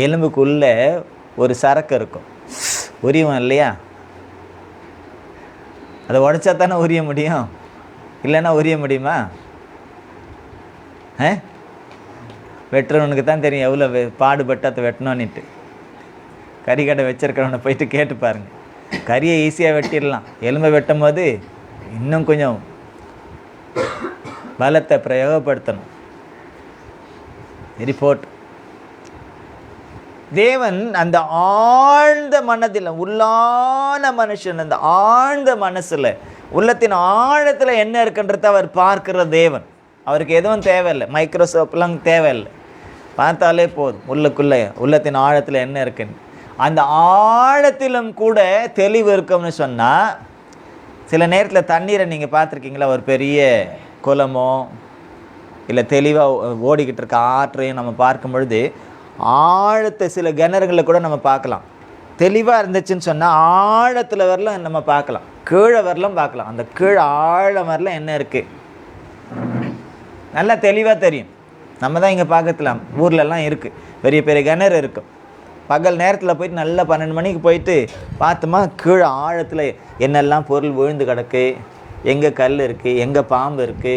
எலும்புக்குள்ள ஒரு சரக்கு இருக்கும், உரியும் இல்லையா? அதை உடைச்சா தானே உரிய முடியும், இல்லைன்னா உரிய முடியுமா? வெட்டுறவனுக்கு தான் தெரியும் எவ்வளோ பாடுபட்டு அதை வெட்டணும்னுட்டு. கறிக்கடை வச்சிருக்கிறவனை போயிட்டு கேட்டு பாருங்க. கறியை ஈஸியாக வெட்டிடலாம், எலும்பை வெட்டும் போது இன்னும் கொஞ்சம் பலத்தை பிரயோகப்படுத்தணும். ரிப்போர்ட் தேவன் அந்த ஆழ்ந்த மனதில், உள்ளான மனுஷன், அந்த ஆழ்ந்த மனசில், உள்ளத்தின் ஆழத்தில் என்ன இருக்குன்றத அவர் பார்க்கிற தேவன். அவருக்கு எதுவும் தேவையில்லை, மைக்ரோஸ்கோப்லாம் தேவையில்லை, பார்த்தாலே போதும் உள்ளுக்குள்ளே உள்ளத்தின் ஆழத்தில் என்ன இருக்குன்னு. அந்த ஆழத்திலும் கூட தெளிவு இருக்கும்னு சொன்னால், சில நேரத்தில் தண்ணீரை நீங்கள் பார்த்துருக்கீங்களா? ஒரு பெரிய குளமோ இல்லை தெளிவாக ஓடிக்கிட்டு இருக்க ஆற்றையும் நம்ம பார்க்கும் பொழுது ஆழத்தை சில கிணறுகளில் கூட நம்ம பார்க்கலாம். தெளிவாக இருந்துச்சுன்னு சொன்னால் ஆழத்தில் வரலாம் நம்ம பார்க்கலாம், கீழே வரலாம் பார்க்கலாம். அந்த கீழே ஆழம் வரலாம் என்ன இருக்குது நல்லா தெளிவாக தெரியும். நம்ம தான் இங்கே பார்க்கலாம், ஊர்லெலாம் இருக்குது, பெரிய பெரிய கிணறு இருக்கும். பகல் நேரத்தில் போயிட்டு நல்லா 12 மணிக்கு போயிட்டு பார்த்தோமா, கீழே ஆழத்தில் என்னெல்லாம் பொருள் விழுந்து கிடக்கு, எங்கே கல் இருக்குது, எங்கே பாம்பு இருக்குது,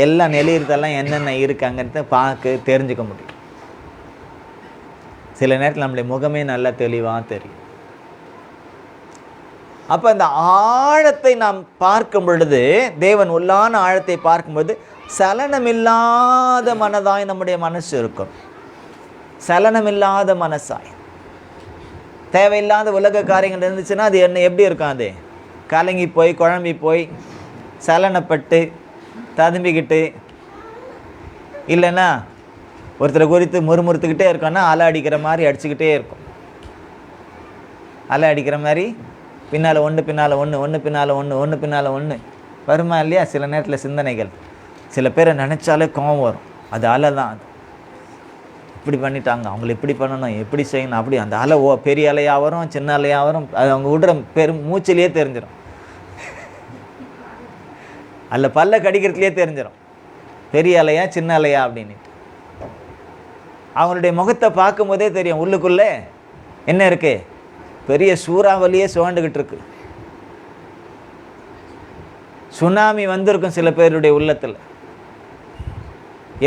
எல்லாம் நெளியிறதெல்லாம் என்னென்ன இருக்காங்கிறத பார்க்க தெரிஞ்சுக்க முடியும். சில நேரத்தில் நம்மளுடைய முகமே நல்லா தெளிவாக தெரியும். அப்போ அந்த ஆழத்தை நாம் பார்க்கும் பொழுது, தேவன் உள்ளான ஆழத்தை பார்க்கும்பொழுது சலனமில்லாத மனதாய் நம்முடைய மனசு இருக்கும். சலனமில்லாத மனசாய். தேவையில்லாத உலக காரியங்கள் இருந்துச்சுன்னா அது என்ன எப்படி இருக்கும்? அது கலங்கி போய் குழம்பி போய் சலனப்பட்டு ததும்பிக்கிட்டு, இல்லைன்னா ஒருத்தரை குறித்து முறுமுறுத்துக்கிட்டே இருக்கோன்னா அலை அடிக்கிற மாதிரி அடிச்சுக்கிட்டே இருக்கும். அலை அடிக்கிற மாதிரி பின்னால் ஒன்று பின்னால் ஒன்று, ஒன்று பின்னால் ஒன்று, ஒன்று பின்னால் ஒன்று வருமா இல்லையா? சில நேரத்தில் சிந்தனைகள், சில பேரை நினச்சாலே கோபம் வரும். அது அலை தான். அது இப்படி பண்ணிட்டாங்க, அவங்கள இப்படி பண்ணணும், எப்படி செய்யணும், அப்படி அந்த அலை பெரிய அலையாக வரும், சின்ன அலையாக வரும். அது அவங்க விடுற மூச்சிலேயே தெரிஞ்சிடும், அல்ல பல்ல கடிக்கிறதுலேயே தெரிஞ்சிடும் பெரிய அலையா சின்ன அலையா அப்படின்னு. அவங்களுடைய முகத்தை பார்க்கும் போதே தெரியும் உள்ளுக்குள்ளே என்ன இருக்கு, பெரிய சூறாவளியே சுவாண்டுக்கிட்டு இருக்கு. சுனாமி வந்திருக்கும் சில பேருடைய உள்ளத்தில்,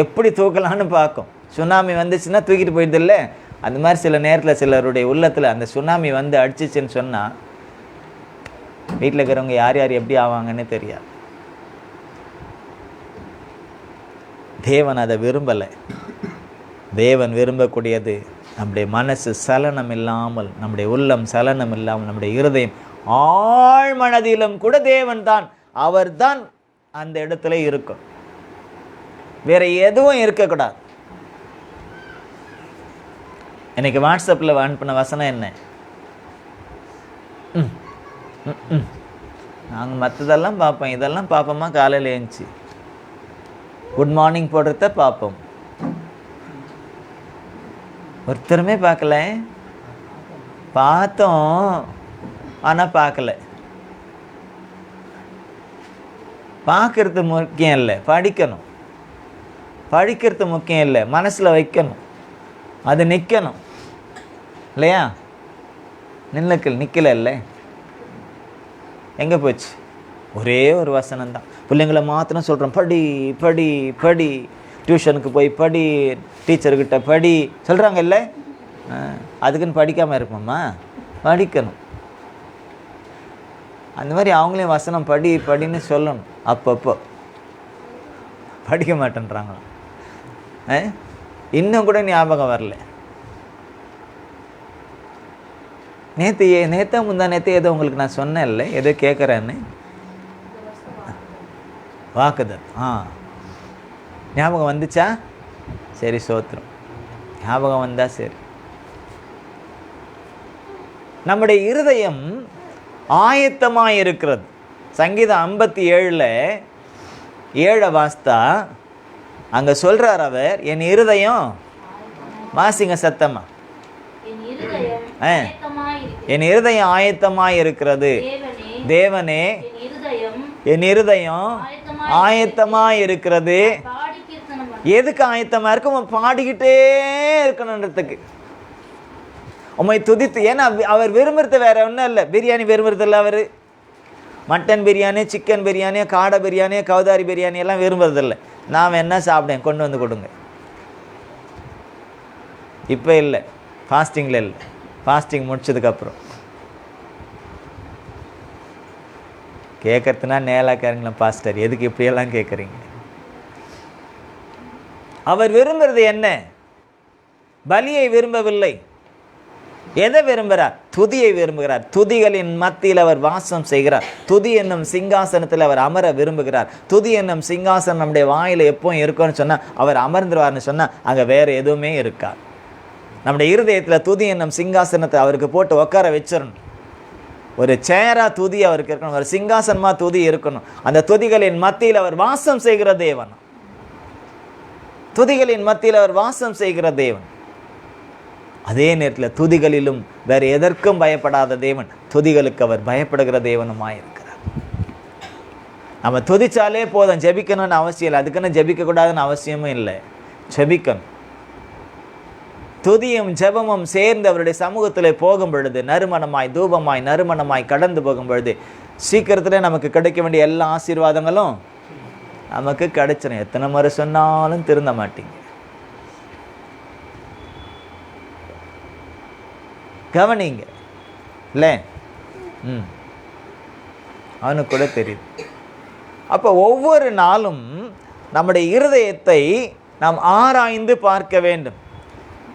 எப்படி தூக்கலான்னு பார்க்கும். சுனாமி வந்துச்சுன்னா தூக்கிட்டு போயிடுது இல்லை? அந்த மாதிரி சில நேரத்தில் சிலருடைய உள்ளத்தில் அந்த சுனாமி வந்து அடிச்சிச்சுன்னு சொன்னால் வீட்டில் இருக்கிறவங்க யார் யார் எப்படி ஆவாங்கன்னு தெரியாது. தேவன் அதை விரும்பலை. தேவன் விரும்பக்கூடியது நம்முடைய மனசு சலனம் இல்லாமல், நம்முடைய உள்ளம் சலனம் இல்லாமல், நம்முடைய இருதயம் ஆழ்மனதிலும் கூட தேவன் தான், அவர் தான் அந்த இடத்துல இருக்கும். வேற எதுவும் இருக்கக்கூடாது. எனக்கு வாட்ஸ்அப்பில் அனுப்பின வசனம் என்ன? நாங்கள் மற்றதெல்லாம் பார்ப்போம், இதெல்லாம் பார்ப்போமா? காலையில் எழுந்துச்சு குட் மார்னிங் போடுறத பார்ப்போம். ஒருத்தருமே பார்க்கல. பார்த்தோம் ஆனால் பார்க்கல. பார்க்கறது முக்கியம் இல்லை, படிக்கணும். படிக்கிறது முக்கியம் இல்லை, மனசில் வைக்கணும், அது நிற்கணும் இல்லையா? நிற்கல இல்லை, எங்கே போச்சு? ஒரே ஒரு வசனம் தான். பிள்ளைங்களை மாத்திரம் சொல்கிறோம், படி படி படி, டியூஷனுக்கு போய் படி, டீச்சர்கிட்ட படி சொல்கிறாங்க இல்லை? அதுக்குன்னு படிக்காமல் இருப்போம்மா? படிக்கணும். அந்த மாதிரி அவங்களையும் வசனம் படி படின்னு சொல்லணும். அப்பப்போ படிக்க மாட்டேன்றாங்களா? இன்னும் கூட ஞாபகம் வரல. நேற்று முந்தா நேற்று ஏதோ உங்களுக்கு நான் சொன்னேன் இல்லை, ஏதோ கேட்குறேன்னு வாக்குதல். ஞாபகம் வந்துச்சா? சரி, சோத்திரம். ஞாபகம் வந்தா சரி. நம்முடைய இருதயம் ஆயத்தமாக இருக்கிறது. சங்கீதம் 57 7 வாஸ்தா அங்கே சொல்கிறார் அவர், என் இருதயம், வாசிங்க சத்தமா, என் இருதயம் ஆயத்தமாக இருக்கிறது. தேவனே, என் இருதயம் ஆயத்தமாக இருக்கிறது. எதுக்கு ஆயத்தமாக இருக்கும்? பாடிக்கிட்டே இருக்கணுன்றதுக்கு, உம்மை துதித்து. ஏன்னா அவர் விரும்புறது வேற ஒன்றும் இல்லை. பிரியாணி விரும்புறது இல்லை அவர். மட்டன் பிரியாணி, சிக்கன் பிரியாணி, காடை பிரியாணி, கௌதாரி பிரியாணி எல்லாம் விரும்புறதில்லை. நாம் என்ன சாப்பிட்டேன், கொண்டு வந்து கொடுங்க. இப்போ இல்லை, ஃபாஸ்டிங்கில் இல்லை, ஃபாஸ்டிங் முடிச்சதுக்கப்புறம் கேட்கறதுனா நேலாக்காரங்களா பாஸ்டர், எதுக்கு இப்படியெல்லாம் கேட்குறீங்க? அவர் விரும்புறது என்ன? பலியை விரும்பவில்லை. எதை விரும்புகிறார்? துதியை விரும்புகிறார். துதிகளின் மத்தியில் அவர் வாசம் செய்கிறார். துதி என்னும் சிங்காசனத்தில் அவர் அமர விரும்புகிறார். துதி என்னும் சிங்காசனம் நம்முடைய வாயில் எப்பவும் இருக்கும்னு சொன்னால், அவர் அமர்ந்துருவார்னு சொன்னால் அங்கே வேறு எதுவுமே இருக்காது. நம்முடைய இருதயத்தில் துதி என்னும் சிங்காசனத்தை அவருக்கு போட்டு உட்கார வச்சிடணும். ஒரு சேராக துதி அவருக்கு இருக்கணும், ஒரு சிங்காசனமாக துதி இருக்கணும். அந்த துதிகளின் மத்தியில் அவர் வாசம் செய்கிற தேவன். துதிகளின் மத்தியில் அவர் வாசம் செய்கிற தேவன். அதே நேரத்தில் துதிகளிலும் வேறு எதற்கும் பயப்படாத தேவன், துதிகளுக்கு அவர் பயப்படுகிற தேவனுமாயிருக்கிறார். நம்ம துதிச்சாலே போதும், ஜெபிக்கணும்னு அவசியம் இல்லை. அதுக்குன்னு ஜெபிக்கக்கூடாதுன்னு அவசியமும் இல்லை, ஜெபிக்கணும். துதியும் ஜெபமும் சேர்ந்து அவருடைய சமூகத்தில் போகும் பொழுது, நறுமணமாய் தூபமாய் நறுமணமாய் கடந்து போகும் பொழுது, சீக்கிரத்தில் நமக்கு கிடைக்க வேண்டிய எல்லா ஆசீர்வாதங்களும் நமக்கு கிடைச்சிடும். எத்தனை முறை சொன்னாலும் திருந்த மாட்டீங்க. கவனிங்க இல்லை? அவனுக்கு கூட தெரியுது. அப்போ ஒவ்வொரு நாளும் நம்முடைய இருதயத்தை நாம் ஆராய்ந்து பார்க்க வேண்டும்.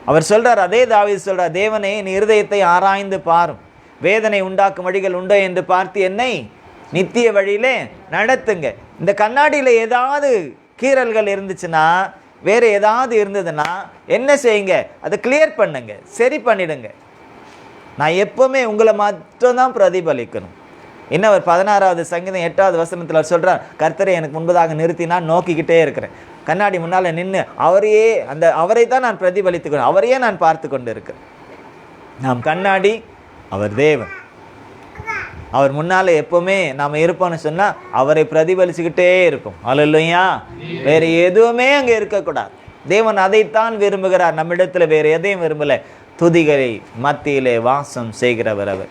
அவர் சொல்றார், அதே தாவீது சொல்றார், தேவனே என் இருதயத்தை ஆராய்ந்து பாரும், வேதனை உண்டாக்கும் வழிகள் உண்டோ என்று பார்த்து என்னை நித்திய வழியிலே நடத்துங்க. இந்த கண்ணாடியில் ஏதாவது கீறல்கள் இருந்துச்சுன்னா, வேறு ஏதாவது இருந்ததுன்னா என்ன செய்யுங்க? அதை கிளியர் பண்ணுங்க, சரி பண்ணிடுங்க. நான் எப்பவுமே உங்களை மட்டும்தான் பிரதிபலிக்கணும். இன்னும் அவர் 16வது சங்கீதம் 8வது வசனத்தில் சொல்கிறார், கர்த்தரை எனக்கு முன்பதாக நிறுத்தி நான் நோக்கிக்கிட்டே இருக்கிறேன். கண்ணாடி முன்னால் நின்று அவரை தான் நான் பிரதிபலித்துக்கணும், அவரையே நான் பார்த்து கொண்டு இருக்கிறேன். நாம் கண்ணாடி, அவர் தேவன். அவர் முன்னால் எப்போவுமே நாம் இருப்போம்னு சொன்னால் அவரை பிரதிபலிச்சுக்கிட்டே இருக்கும். அல்லேலூயா. வேறு எதுவுமே அங்கே இருக்கக்கூடாது. தேவன் அதைத்தான் விரும்புகிறார். நம்மிடத்தில் வேறு எதையும் விரும்பலை. துதிகளை மத்தியிலே வாசம் செய்கிறவர் அவர்.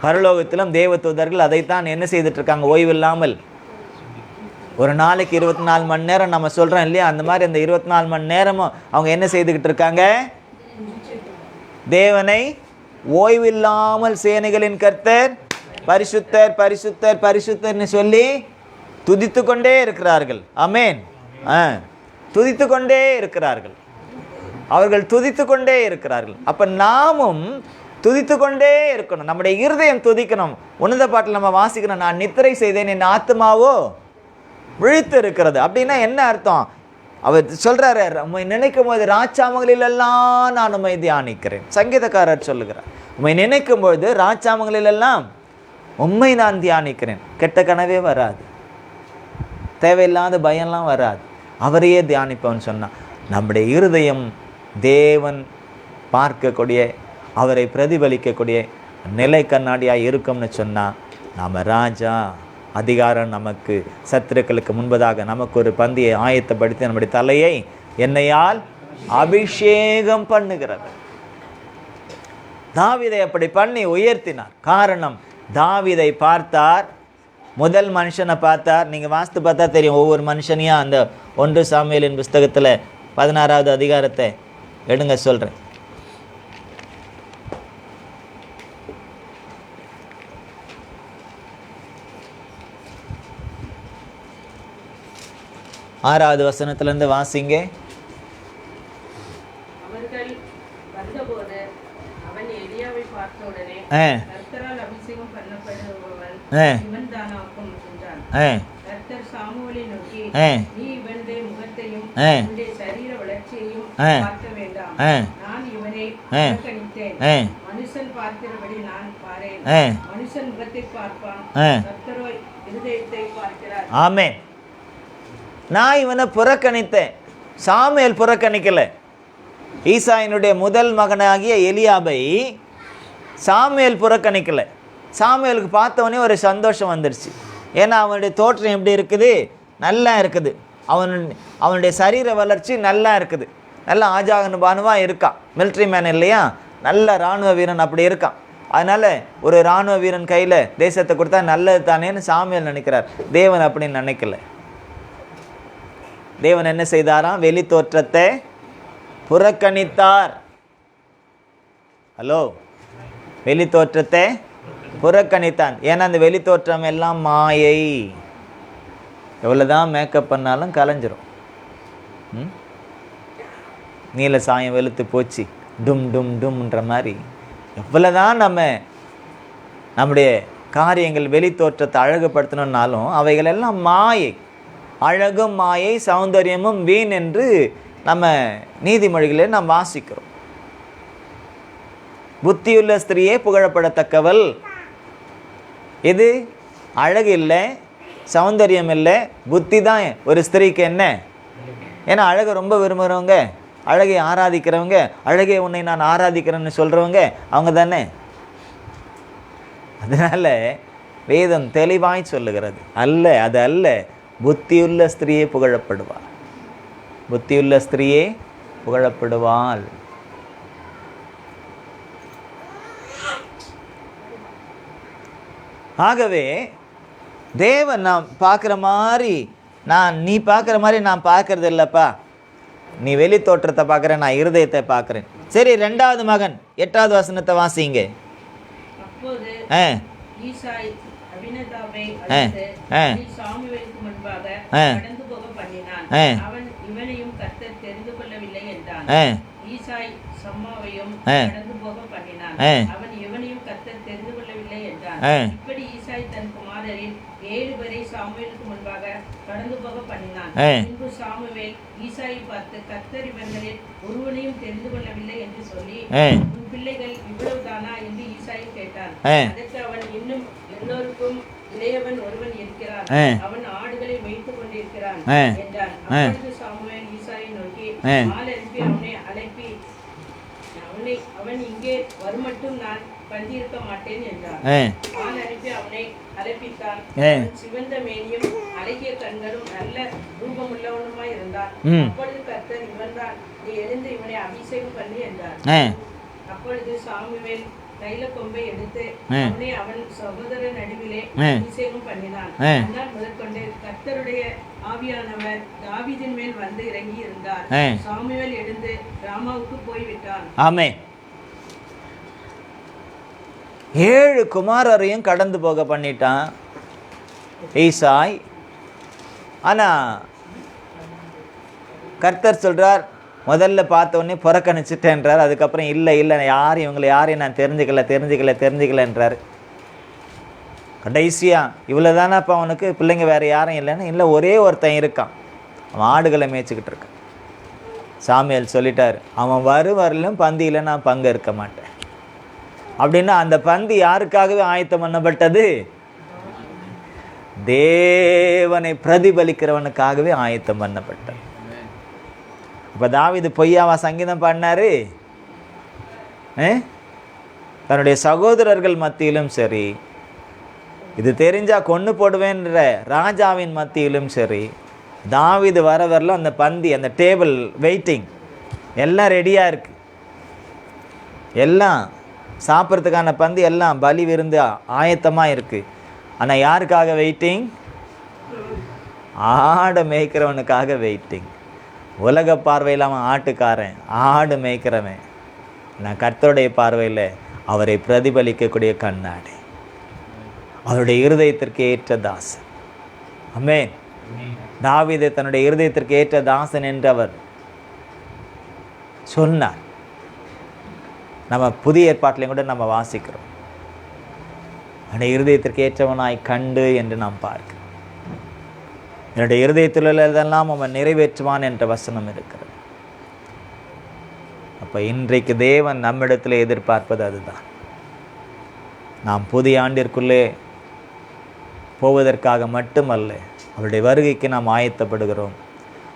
பரலோகத்திலும் தேவ தூதர்கள் அதைத்தான் என்ன செய்துட்டு இருக்காங்க? ஓய்வில்லாமல் ஒரு நாளைக்கு 24 மணி நேரம் நம்ம சொல்கிறோம் இல்லையா? அந்த மாதிரி அந்த 24 மணி நேரமும் அவங்க என்ன செய்துக்கிட்டு இருக்காங்க? தேவனை ஓய்வில்லாமல் சேனைகளின் கர்த்தர் பரிசுத்தர் பரிசுத்தர் பரிசுத்தர்னு சொல்லி துதித்து கொண்டே இருக்கிறார்கள். ஆமென். துதித்து கொண்டே இருக்கிறார்கள். அவர்கள் துதித்து கொண்டே இருக்கிறார்கள். அப்போ நாமும் துதித்து கொண்டே இருக்கணும். நம்முடைய இருதயம் துதிக்கணும். உன்னத பாட்டில் நம்ம வாசிக்கணும், நான் நித்திரை செய்தேன், என் ஆத்மாவோ விழித்து இருக்கிறது. அப்படின்னா என்ன அர்த்தம்? அவர் சொல்கிறாரு, உண்மை நினைக்கும் போது ராஜாமங்களிலெல்லாம் நான் உண்மை தியானிக்கிறேன். சங்கீதக்காரர் சொல்லுகிறார், உண்மை நினைக்கும் பொழுது ராஜாமங்களிலெல்லாம் உண்மை நான் தியானிக்கிறேன். கெட்ட கனவே வராது, தேவையில்லாத பயம்லாம் வராது. அவரையே தியானிப்போன்னு சொன்னால் நம்முடைய இருதயம் தேவன் பார்க்கக்கூடிய, அவரை பிரதிபலிக்கக்கூடிய நிலை கண்ணாடியாக இருக்கும்னு சொன்னால் நாம் ராஜா. அதிகாரம் நமக்கு, சத்துருக்களுக்கு முன்பதாக நமக்கு ஒரு பந்தியை ஆயத்தப்படுத்தி நம்முடைய தலையை எண்ணெயால் அபிஷேகம் பண்ணுகிறது. தாவீதை அப்படி பண்ணி உயர்த்தினார். காரணம், தாவீதை பார்த்தார், முதல் மனுஷனை பார்த்தார். நீங்கள் வாஸ்து பார்த்தா தெரியும், ஒவ்வொரு மனுஷனையும் அந்த 1 சாமுவேலின் புஸ்தகத்தில் 16வது அதிகாரத்தை எடுங்க சொல்கிறேன். ஆறாவது வசனத்திலிருந்து வாசிங்க.
அவர்கள் வந்தபோது அவன் எலியாவை பார்த்த உடனே, கர்த்தரால் அபிஷேகம் பண்ணப்படுபவன் இவன்தானாக்கும் என்றான். கர்த்தர் சாமுவேலை நோக்கி, நீ இவனுடைய முகத்தையும் இவனுடைய சரீர வளர்ச்சியையும் பார்க்க வேண்டாம், நான் இவனை புறக்கணித்தேன். மனுஷன் பார்க்கிறபடி நான் பாரேன், மனுஷன் முகத்தை பார்ப்பான், கர்த்தரோ இருதயத்தை பார்க்கிறார்.
ஆமென். நான் இவனை புறக்கணித்தேன். சாமுவேல் புறக்கணிக்கல. ஈசாயினுடைய முதல் மகனாகிய எலியாபை சாமுவேல் புறக்கணிக்கல. சாமுவேலுக்கு பார்த்தவொடனே ஒரு சந்தோஷம் வந்துடுச்சு. ஏன்னா அவனுடைய தோற்றம் எப்படி இருக்குது? நல்லா இருக்குது. அவனுடைய சரீர வளர்ச்சி நல்லா இருக்குது. நல்ல ஆஜானுபானுவாக இருக்கான். மிலிட்ரி மேன் இல்லையா? நல்ல இராணுவ வீரன் அப்படி இருக்கான். அதனால் ஒரு இராணுவ வீரன் கையில் தேசத்தை கொடுத்தா நல்லது தானேன்னு சாமுவேல் நினைக்கிறார். தேவன் அப்படின்னு நினைக்கல. தேவன் என்ன செய்தாராம்? வெளி தோற்றத்தை புறக்கணித்தார். ஹலோ, வெளி தோற்றத்தை புறக்கணித்தான். ஏன்னா அந்த வெளி தோற்றம் எல்லாம் மாயை. எவ்வளோதான் மேக்கப் பண்ணாலும் கலைஞ்சிரும். நீல சாயம் வெளுத்து போச்சு, டும் டும் டும்ன்ற மாதிரி எவ்வளோதான் நம்முடைய காரியங்கள் வெளி தோற்றத்தை அழகுபடுத்தணுன்னாலும் அவைகளெல்லாம் மாயை. அழகும் மாயை, சௌந்தரியமும் வீண் என்று நம்ம நீதிமொழிகளே நாம் வாசிக்கிறோம். புத்தியுள்ள ஸ்திரியே புகழப்படத்தக்கவள். இது அழகு இல்லை, சௌந்தரியம் இல்லை, புத்தி தான் ஒரு ஸ்திரீக்கு என்ன. ஏன்னா அழகை ரொம்ப விரும்புகிறவங்க, அழகை ஆராதிக்கிறவங்க, அழகே உன்னை நான் ஆராதிக்கிறேன்னு சொல்கிறவங்க அவங்க தானே. அதனால் வேதம் தெளிவாய் சொல்லுகிறது, அல்ல, அது அல்ல, புத்தியுள்ள ஸ்திரியே புகழப்படுவாள், புத்தியுள்ள ஸ்திரியே புகழப்படுவாள். ஆகவே தேவன் நான் பார்க்குற மாதிரி நீ பார்க்குற மாதிரி நான் பார்க்கறது இல்லைப்பா. நீ வெளி தோற்றத்தை பார்க்குற, நான் இருதயத்தை பார்க்குறேன். சரி, 2வது மகன் 8வது வசனத்தை வாசிங்க.
அப்போது ஈசாய் அபினதாபை சாமுவேலுக்கு முன்பாக கடந்து போக பண்ணினான். அவன் இவனையும் கர்த்தர் தெரிந்து கொள்ளவில்லை என்றான். ஈசாய் சம்மாவையும் கடந்து போக பண்ணினான். அவன் இவனையும் கர்த்தர் தெரிந்து கொள்ளவில்லை என்றான். இப்படி ஈசாய் தன் குமாரரில் 7 பேரை சாமுவேலுக்கு முன்பாக கடந்து போக பண்ணினான். பின்பு சாமுவேல் ஈசாயை பார்த்து, கர்த்தர் இவர்களில் ஒருவனையும் தெரிந்து கொள்ளவில்லை என்று சொல்லி, உன் பிள்ளைகள் இவ்வளவுதானா என்று ஈசாயை கேட்டான். அதற்கு அவன், இன்னும் எல்லோருக்கும் இளையவன் ஒருவன் இருக்கிறான், அவன் ஆடுகளை மேய்த்துக் கொண்டிருக்கிறான் என்றான். அப்பொழுது சாமுவேல் ஈசாயை நோக்கி, ஆள் அனுப்பி அவனை அழைப்பி, அவன் இங்கே வருமட்டும் நான் பந்தியிருக்க மாட்டேன் என்றான். ஆள் அனுப்பி அவனை அழைப்பித்தான். சிவந்த மேனியும் அழகிய கண்களும் நல்ல ரூபமுள்ளவனுமாய் இருந்தான். அப்பொழுது கர்த்தர், இவன்தான், நீ எழுந்து இவனை அபிஷேகம் பண்ணி என்றார். அப்பொழுது சாமுவேல் தைல கொம்பை எடுத்து அவனை அவன் சகோதர நடுவிலே அபிஷேகம் பண்ணினான். அந்நாள் முதற்கொண்டு கர்த்தருடைய ஆவியானவர் தாவீதின் மேல் வந்து இறங்கி இருந்தார். சாமுவேல் எழுந்து ராமாவுக்கு போய்விட்டான்.
ஆமென். 7 குமாரரையும் கடந்து போக பண்ணிட்டான் ஈசாய். ஆனால் கர்த்தர் சொல்கிறார், முதல்ல பார்த்த உடனே புறக்கணிச்சிட்டேன்றார். அதுக்கப்புறம் இல்லை இவங்களை யாரையும் நான் தெரிஞ்சுக்கலன்றார். கடைசியாக இவ்வளோ தானேப்பா அவனுக்கு பிள்ளைங்க வேறு யாரும் இல்லைன்னு, இல்லை ஒரே ஒருத்தன் இருக்கான், அவன் ஆடுகளை மேய்ச்சிக்கிட்டு இருக்கான். சாமுவேல் சொல்லிட்டார், அவன் வரலும் பந்தியில் நான் பங்கு இருக்க மாட்டேன் அப்படின்னா, அந்த பந்தி யாருக்காகவே ஆயத்தம் பண்ணப்பட்டது? தேவனை பிரதிபலிக்கிறவனுக்காகவே ஆயத்தம் பண்ணப்பட்டது. இப்போ தாவீது பொய்யாவா சங்கீதம் பாடினாரு? தன்னுடைய சகோதரர்கள் மத்தியிலும் சரி, இது தெரிஞ்சா கொன்று போடுவேன்ற ராஜாவின் மத்தியிலும் சரி, தாவீது வரவரில் அந்த பந்தி, அந்த டேபிள் வெயிட்டிங் எல்லாம் ரெடியாக இருக்கு. எல்லாம் சாப்பிட்றதுக்கான பந்தி எல்லாம் பலி விருந்து ஆயத்தமாக இருக்குது. ஆனால் யாருக்காக வெயிட்டிங்? ஆடை மேய்க்கிறவனுக்காக வெயிட்டிங். உலக பார்வையில் அவன் ஆட்டுக்காரன், ஆடு மேய்க்கிறவன். நான் கர்த்தருடைய பார்வையில் அவரை பிரதிபலிக்கக்கூடிய கண்ணாடி, அவருடைய இருதயத்திற்கு ஏற்ற தாசன். ஆமென். தாவீது தன்னுடைய இருதயத்திற்கு ஏற்ற தாசன் என்று அவர் சொன்னார். நம்ம புதிய ஏற்பாட்டிலையும் கூட நம்ம வாசிக்கிறோம், என்னுடைய இருதயத்திற்கு ஏற்றவனாய் கண்டு என்று நாம் பார்க்கிறோம். என்னுடைய இருதயத்தில் உள்ளதெல்லாம் அவன் நிறைவேற்றுவான் என்ற வசனம் இருக்கிறது. அப்போ இன்றைக்கு தேவன் நம்மிடத்தில் எதிர்பார்ப்பது அதுதான். நாம் புதிய ஆண்டிற்குள்ளே போவதற்காக மட்டுமல்ல, அவருடைய வருகைக்கு நாம் ஆயத்தப்படுகிறோம்.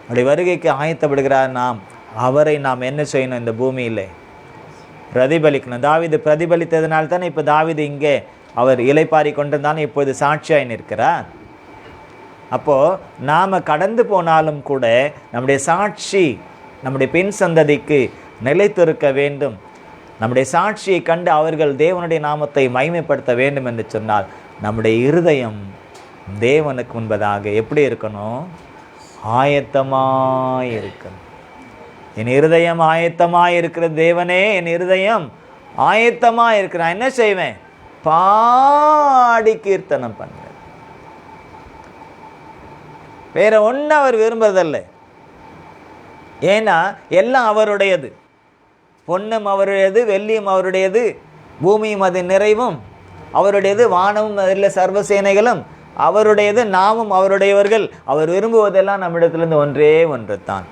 அவருடைய வருகைக்கு ஆயத்தப்படுகிறார் நாம். அவரை நாம் என்ன செய்யணும்? இந்த பூமியில் பிரதிபலிக்கணும். தாவீது பிரதிபலித்ததுனால தானே இப்போ தாவீது இங்கே அவர் இலைப்பாரி கொண்டிருந்தாலும் இப்போது சாட்சியாய் நிற்கிறார். அப்போது நாம் கடந்து போனாலும் கூட நம்முடைய சாட்சி நம்முடைய பின் சந்ததிக்கு நிலைத்திருக்க வேண்டும். நம்முடைய சாட்சியை கண்டு அவர்கள் தேவனுடைய நாமத்தை மகிமைப்படுத்த வேண்டும் என்று சொன்னால் நம்முடைய இருதயம் தேவனுக்கு முன்பதாக எப்படி இருக்கணும்? ஆயத்தமாய் இருக்கணும். என் இருதயம் ஆயத்தமாய் இருக்கிற தேவனே, என் இருதயம் ஆயத்தமாக இருக்கிற, நான் என்ன செய்வேன்? பாடி கீர்த்தனம் பண்ணுவேன். வேற ஒன்றும் அவர் விரும்புறதில்லை. ஏன்னா எல்லாம் அவருடையது. பொன்னும் அவருடையது, வெள்ளியும் அவருடையது, பூமியும் அது நிறைவும் அவருடையது, வானமும் அதில் சர்வசேனைகளும் அவருடையது, நாமும் அவருடையவர்கள். அவர் விரும்புவதெல்லாம் நம்மிடத்திலிருந்து ஒன்றே ஒன்று தான்.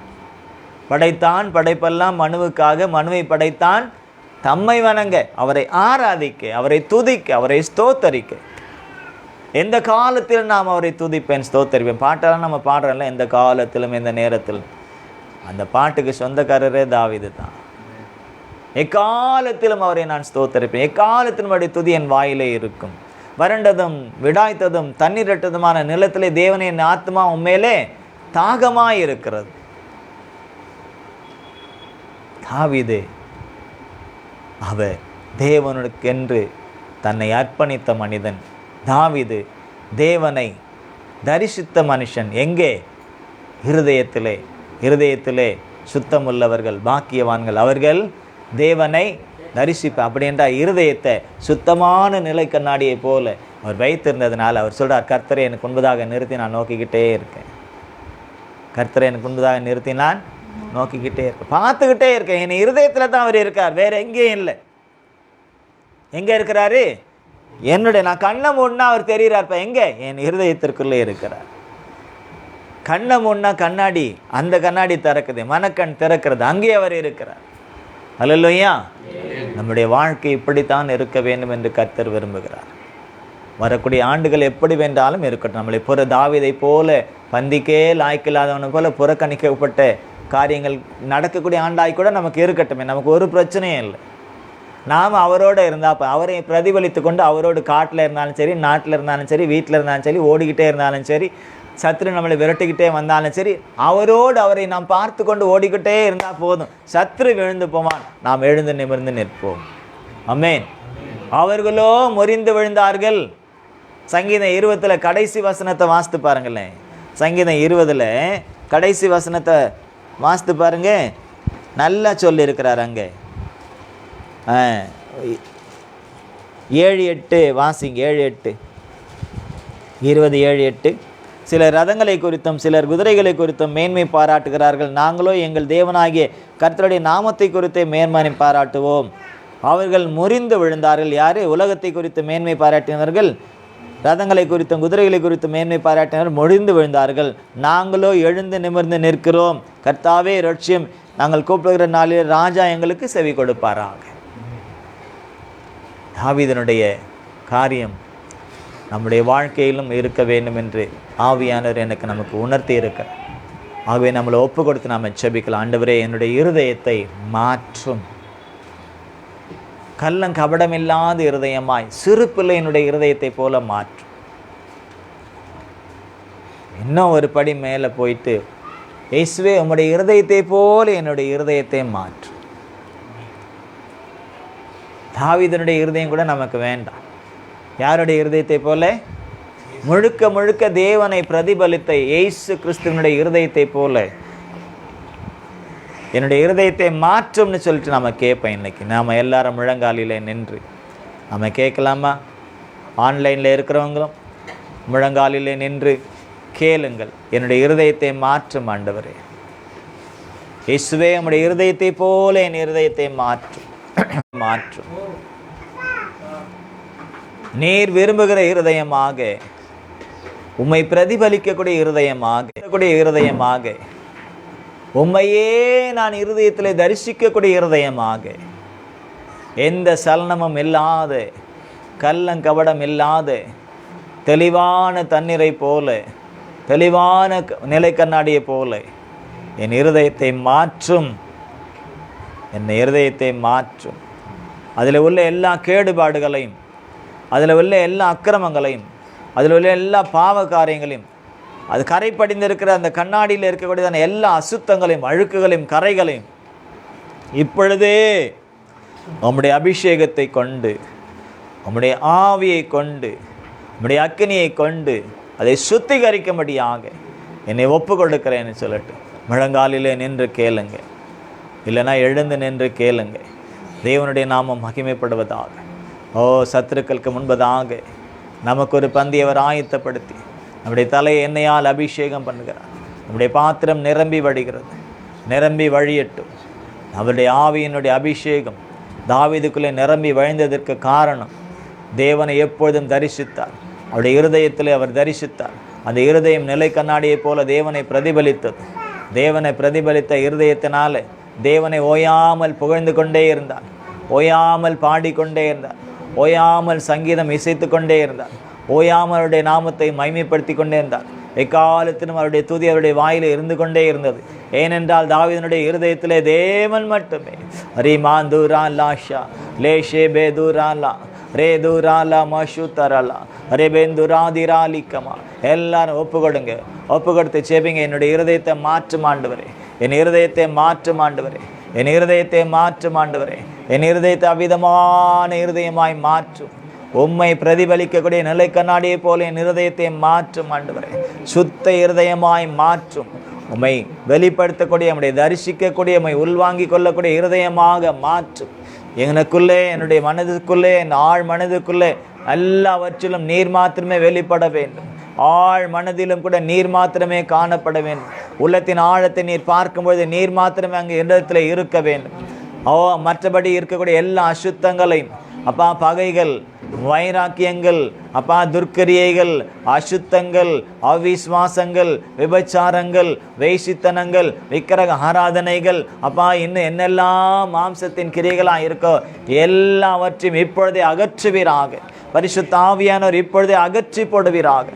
படைத்தான் படைப்பெல்லாம் மனுவுக்காக, மனுவை படைத்தான் தம்மை வணங்க, அவரை ஆராதிக்க, அவரை துதிக்க, அவரை ஸ்தோத்தரிக்க. எந்த காலத்திலும் நாம் அவரை துதிப்பேன் ஸ்தோத்தரிப்பேன். பாட்டெல்லாம் நம்ம பாடுறோம்ல, எந்த காலத்திலும் எந்த நேரத்திலும். அந்த பாட்டுக்கு சொந்தக்காரரே தாவீது தான். எக்காலத்திலும் அவரை நான் ஸ்தோத்தரிப்பேன், எக்காலத்திலும் அவருடைய துதி என் வாயிலே இருக்கும். வறண்டதும் விடாய்த்ததும் தண்ணீரட்டதுமான நிலத்திலே தேவனே என் ஆத்மா உண்மையிலே தாகமாய் இருக்கிறது. தாவீது அவர் தேவனுக்கென்று தன்னை அர்ப்பணித்த மனிதன். தாவீது தேவனை தரிசித்த மனுஷன். எங்கே? இருதயத்திலே. இருதயத்திலே சுத்தமுள்ளவர்கள் பாக்கியவான்கள், அவர்கள் தேவனை தரிசிப்ப. அப்படி என்றால் இருதயத்தை சுத்தமான நிலை கண்ணாடியை போல அவர் வைத்திருந்ததுனால அவர் சொல்கிறார், கர்த்தரை எனக்கு முன்பதாக நிறுத்தி நான் நோக்கிக்கிட்டே இருக்கேன். கர்த்தரை எனக்கு முன்பதாக நிறுத்தி நான் நோக்கிக்கிட்டே இருக்கேன், பார்த்துக்கிட்டே இருக்கேன். என் இருதயத்தில் தான் அவர் இருக்கார், வேற எங்கேயும் இல்லை. எங்கே இருக்கிறாரு? என்னுடைய நான் கண்ணை மூடினா அவர் தெரிகிறார்ப்ப. எங்கே? என் இருதயத்திற்குள்ளே இருக்கிறார். கண்ணை மூடினா கண்ணாடி, அந்த கண்ணாடி திறக்குது, மனக்கண் திறக்கிறது, அங்கே அவர் இருக்கிறார். அல்லேலூயா. நம்முடைய வாழ்க்கை இப்படித்தான் இருக்க வேண்டும் என்று கர்த்தர் விரும்புகிறார். வரக்கூடிய ஆண்டுகள் எப்படி வென்றாலும் இருக்கட்டும். நம்மளை தாவீதை போல பந்திக்கே லாய்க்கில்லாதவனை போல புறக்கணிக்கப்பட்ட காரியங்கள் நடக்கக்கூடிய ஆண்டாய் கூட நமக்கு இருக்கட்டும். நமக்கு ஒரு பிரச்சனையும் இல்லை. நாம் அவரோடு இருந்தால் அவரை பிரதிபலித்து கொண்டு அவரோடு காட்டில் இருந்தாலும் சரி, நாட்டில் இருந்தாலும் சரி, வீட்டில் இருந்தாலும் சரி, ஓடிக்கிட்டே இருந்தாலும் சரி, சத்ரு நம்மளை விரட்டிக்கிட்டே வந்தாலும் சரி, அவரோடு அவரை நாம் பார்த்து கொண்டு ஓடிக்கிட்டே இருந்தால் போதும். சத்ரு விழுந்து போவான், நாம் எழுந்து நிமிர்ந்து நிற்போம். ஆமென். அவர்களோ முறிந்து விழுந்தார்கள். சங்கீதம் 20 கடைசி வசனத்தை வாசித்து பாருங்களேன். சங்கீதம் 20 கடைசி வசனத்தை வாசித்து பாருங்க. நல்லா சொல்லியிருக்கிறார் அங்கே. 7:8 வாசிங்க. 7:8 20:7-8. சிலர் ரதங்களை குறித்தும் சிலர் குதிரைகளை குறித்தும் மேன்மை பாராட்டுகிறார்கள். நாங்களோ எங்கள் தேவனாகிய கர்த்தருடைய நாமத்தை குறித்தே மேன்மை பாராட்டுவோம். அவர்கள் முறிந்து விழுந்தார்கள். யார்? உலகத்தை குறித்து மேன்மை பாராட்டினவர்கள், ரதங்களை குறித்தும் குதிரைகளை குறித்து மேன்மை பாராட்டினவர் முறிந்து விழுந்தார்கள். நாங்களோ எழுந்து நிமிர்ந்து நிற்கிறோம். கர்த்தாவே இரட்சியம், நாங்கள் கூப்பிடுகிற நாளில் ராஜா எங்களுக்கு செவி கொடுப்பாராக. தாவீதனுடைய காரியம் நம்முடைய வாழ்க்கையிலும் இருக்க வேண்டும் என்று ஆவியானவர் எனக்கு நமக்கு உணர்த்தி இருக்கிறார். ஆகவே நம்மளை ஒப்பு கொடுத்து நாம் ஜெபிக்கலாம். ஆண்டவரே, என்னுடைய இருதயத்தை மாற்றும். கள்ளம் கபடமில்லாத இருதயமாய் சிறு பிள்ளையினுடைய இருதயத்தை போல மாற்றும். இன்னும் ஒரு படி மேலே போயிட்டு, இயேசுவே உம்முடைய இருதயத்தை போல என்னுடைய இருதயத்தை மாற்றும். தாவீதனுடைய இருதயம் கூட நமக்கு வேண்டாம். யாருடைய இருதயத்தை போல? முழுக்க முழுக்க தேவனை பிரதிபலித்த இயேசு கிறிஸ்துவனுடைய இருதயத்தை போல என்னுடைய இருதயத்தை மாற்றும்னு சொல்லிட்டு நம்ம கேட்போம். இன்னைக்கு நாம் எல்லாரும் முழங்காலில் நின்று நம்ம கேட்கலாமா? ஆன்லைனில் இருக்கிறவங்களும் முழங்காலில் நின்று கேளுங்கள். என்னுடைய இருதயத்தை மாற்றும் ஆண்டவரே. இயேசுவே, நம்முடைய இருதயத்தை போல என் இருதயத்தை மாற்றும். மாற்றும். நீர் விரும்புகிற இருதயமாக, உம்மை பிரதிபலிக்கக்கூடிய இருதயமாக, உம்மையே நான் இருதயத்தில் தரிசிக்கக்கூடிய இருதயமாக, எந்த சலனமும் இல்லாத, கள்ளங்கபடம் இல்லாத, தெளிவான தண்ணீரை போல, தெளிவான நிலை கண்ணாடியை போல என் இருதயத்தை மாற்றும். என் இருதயத்தை மாற்றும். அதில் உள்ள எல்லா கேடுபாடுகளையும், அதில் உள்ள எல்லா அக்கிரமங்களையும், அதில் உள்ள எல்லா பாவ காரியங்களையும், அது கரை படிந்திருக்கிற அந்த கண்ணாடியில் இருக்கக்கூடியதான எல்லா அசுத்தங்களையும், அழுக்குகளையும், கரைகளையும் இப்பொழுதே உம்முடைய அபிஷேகத்தை கொண்டு, உம்முடைய ஆவியை கொண்டு, உம்முடைய அக்கினியை கொண்டு அதை சுத்திகரிக்கும்படியாக என்னை ஒப்பு கொடுக்கிறேன்னு சொல்லிட்டு முழங்காலிலே நின்று கேளுங்க. இல்லைனா எழுந்து நின்று கேளுங்க. தேவனுடைய நாமம் மகிமைப்படுவதாக. ஓ, சத்துருக்களுக்கு முன்பதாக நமக்கு ஒரு பந்தியை அவர் ஆயத்தப்படுத்தி நம்முடைய தலையை எண்ணெயால் அபிஷேகம் பண்ணுகிறார். நம்முடைய பாத்திரம் நிரம்பி வடிகிறது. நிரம்பி வழியட்டும். அவருடைய ஆவியினுடைய அபிஷேகம் தாவீதுக்குள்ளே நிரம்பி வழிந்ததற்கு காரணம், தேவனை எப்பொழுதும் தரிசித்தார். அவருடைய இருதயத்திலே அவர் தரிசித்தார். அந்த இருதயம் நிலை கண்ணாடியைப் போல தேவனை பிரதிபலித்தது. தேவனை பிரதிபலித்த இருதயத்தினாலே தேவனை ஓயாமல் புகழ்ந்து கொண்டே இருந்தார், ஓயாமல் பாடிக்கொண்டே இருந்தார், ஓயாமல் சங்கீதம் இசைத்து கொண்டே இருந்தார், ஓயாமல் அவருடைய நாமத்தை மகிமைப்படுத்தி கொண்டே இருந்தார். எக்காலத்திலும் அவருடைய துதி அவருடைய வாயிலே இருந்து கொண்டே இருந்தது. ஏனென்றால் தாவீதினுடைய இருதயத்திலே தேவன் மட்டுமே. ரீமாந்தூரா லாஷா லேஷே பேதூராலா ரே தூராலா மஷு தரலா ரே பெந்துராதிராலிக்கமா. எல்லாரும் ஒப்பு கொடுங்க, ஒப்பு கொடுத்து சேபிங்க. என்னுடைய இருதயத்தை மாற்றும் ஆண்டவரே, என் இருதயத்தை மாற்றும் ஆண்டவரே, என் இருதயத்தை மாற்றும் ஆண்டவரே, என் இருதயத்தை அவ்விதமான இருதயமாய் மாற்றும். உம்மை பிரதிபலிக்கக்கூடிய நிலை கண்ணாடியை போல என் இருதயத்தை மாற்றும் ஆண்டவரே, சுத்த இருதயமாய் மாற்றும். உம்மை வெளிப்படுத்தக்கூடிய, உம்முடைய தரிசிக்கக்கூடிய, உம்மை உள்வாங்கிக் கொள்ளக்கூடிய இருதயமாக மாற்றும். எனக்குள்ளே, என்னுடைய மனதுக்குள்ளே, என் ஆழ் மனதுக்குள்ளே எல்லாவற்றிலும் நீர் மாத்திரமே வெளிப்பட வேண்டும். ஆழ் மனதிலும் கூட நீர் மாத்திரமே காணப்பட வேண்டும். உள்ளத்தின் ஆழத்தை நீர் பார்க்கும்பொழுது நீர் மாத்திரமே அங்கே இடத்துல இருக்க வேண்டும். மற்றபடி இருக்கக்கூடிய எல்லா அசுத்தங்களையும் அப்பா, பகைகள், வைராக்கியங்கள், அப்பா, துர்க்கரியைகள், அசுத்தங்கள், அவிஸ்வாசங்கள், விபச்சாரங்கள், வேசித்தனங்கள், விக்கிரக ஆராதனைகள், அப்பா, இன்னும் என்னெல்லாம் மாம்சத்தின் கிரியைகளாக இருக்கோ எல்லாவற்றையும் இப்பொழுதே அகற்றுவீராக. பரிசுத்த ஆவியானவர் இப்பொழுதே அகற்றி போடுவீராக.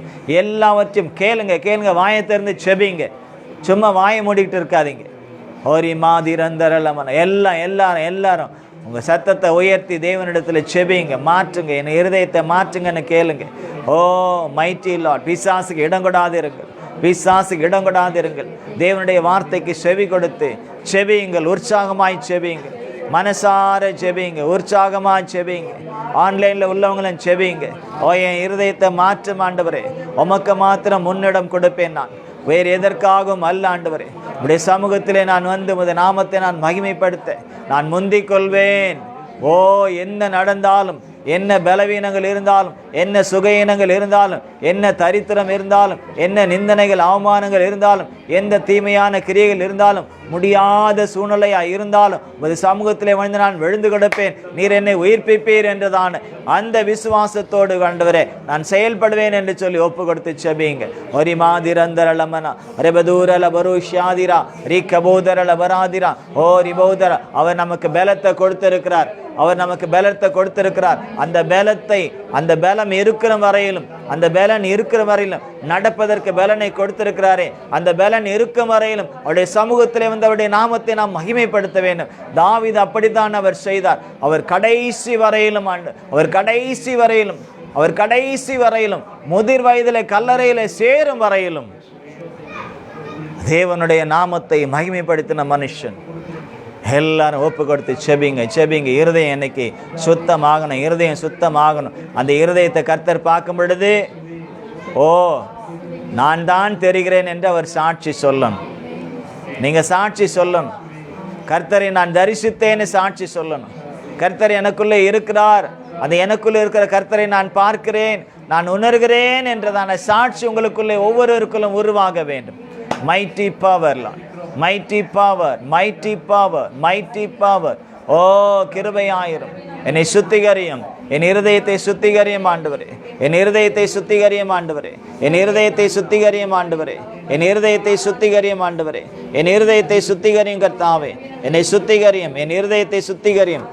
எல்லாவற்றையும் கேளுங்க, கேளுங்க, வாயை திறந்து செபிங்க. சும்மா வாயை மூடிக்கிட்டு இருக்காதீங்க. ஓரி மாதிரந்தரலமன எல்லாரும் உங்கள் சத்தத்தை உயர்த்தி தேவனிடத்தில் செபிங்க. மாற்றுங்க, என் இருதயத்தை மாற்றுங்கன்னு கேளுங்க. ஓ மைட்டி லார்ட், பிசாசுக்கு இடம் கொடாதிருங்கள், பிசாசுக்கு இடம் கொடாதிருங்கள். தேவனுடைய வார்த்தைக்கு செவி கொடுத்து செபியுங்கள், உற்சாகமாய் செபியுங்கள், மனசார செபிங்க, உற்சாகமாக செபிங்க. ஆன்லைனில் உள்ளவங்களும் செபிங்க. ஓ என் இருதயத்தை மாற்றும் ஆண்டவரே, உமக்கு மாத்திரம் முன்னிடம் கொடுப்பேன், நான் வேறு எதற்காகவும் அல்ல ஆண்டவரே. உடைய சமூகத்திலே நான் வந்து உமது நாமத்தை நான் மகிமைப்படுத்த நான் முந்திக் கொள்வேன். ஓ என்ன நடந்தாலும், என்ன பலவீனங்கள் இருந்தாலும், என்ன சுகையினங்கள் இருந்தாலும், என்ன தரித்திரம் இருந்தாலும், என்ன நிந்தனைகள் அவமானங்கள் இருந்தாலும், எந்த தீமையான கிரியைகள் இருந்தாலும், முடியாத சூழ்நிலையாக இருந்தாலும் உமது சமூகத்திலே வந்து நான் விழுந்து கிடப்பேன். நீர் என்னை உயிர்ப்பிப்பீர் என்றதான அந்த விசுவாசத்தோடு ஆண்டவரே நான் செயல்படுவேன் என்று சொல்லி ஒப்பு கொடுத்து செபிங்க. ஒரி மாதிரந்தரலமனா ரெபதூரல பருஷாதிரா ரீ கபோதரல வராதிரா ஓ ரிபோதர. அவர் நமக்கு பலத்தை கொடுத்திருக்கிறார், அவர் நமக்கு பலத்தை கொடுத்திருக்கிறார். அந்த பலம் இருக்கிற வரையிலும், அந்த பலன் இருக்கிற வரையிலும், நடப்பதற்கு பலனை கொடுத்திருக்கிறாரே, அந்த பலன் இருக்கும் வரையிலும் அவருடைய சமூகத்திலே வந்து அவருடைய நாமத்தை நாம் மகிமைப்படுத்த வேண்டும். தாவீது அப்படித்தான் அவர் செய்தார். அவர் கடைசி வரையிலும் அவர் கடைசி வரையிலும் முதிர் வயதிலே கல்லறையிலே சேரும் வரையிலும் தேவனுடைய நாமத்தை மகிமைப்படுத்தின மனுஷன். எல்லாரும் ஒப்பு கொடுத்து செபிங்க. இருதயம் என்னைக்கு சுத்தமாகணும், இருதயம் சுத்தமாகணும். அந்த இருதயத்தை கர்த்தர் பார்க்கும் பொழுது ஓ நான் தான் தெரிகிறேன் என்று அவர் சாட்சி சொல்லணும். நீங்கள் சாட்சி சொல்லணும். கர்த்தரை நான் தரிசித்தேன்னு சாட்சி சொல்லணும். கர்த்தர் எனக்குள்ளே இருக்கிறார், அது எனக்குள்ளே இருக்கிற கர்த்தரை நான் பார்க்கிறேன், நான் உணர்கிறேன் என்றதான சாட்சி உங்களுக்குள்ளே ஒவ்வொருவருக்குள்ளும் உருவாக வேண்டும். Mighty power lord, mighty power, mighty power, mighty power. ஓ கிருபையாயிரும், என்னை சுத்திகரியும், என் இருதயத்தை சுத்திகரியும் ஆண்டவரே, என் இருதயத்தை சுத்திகரியும் ஆண்டவரே, என் இருதயத்தை சுத்திகரியும் ஆண்டவரே, என் இருதயத்தை சுத்திகரியும் ஆண்டவரே, என் இருதயத்தை சுத்திகரியும் கர்த்தாவே, என்னை சுத்திகரியும், என் இருதயத்தை சுத்திகரியும்,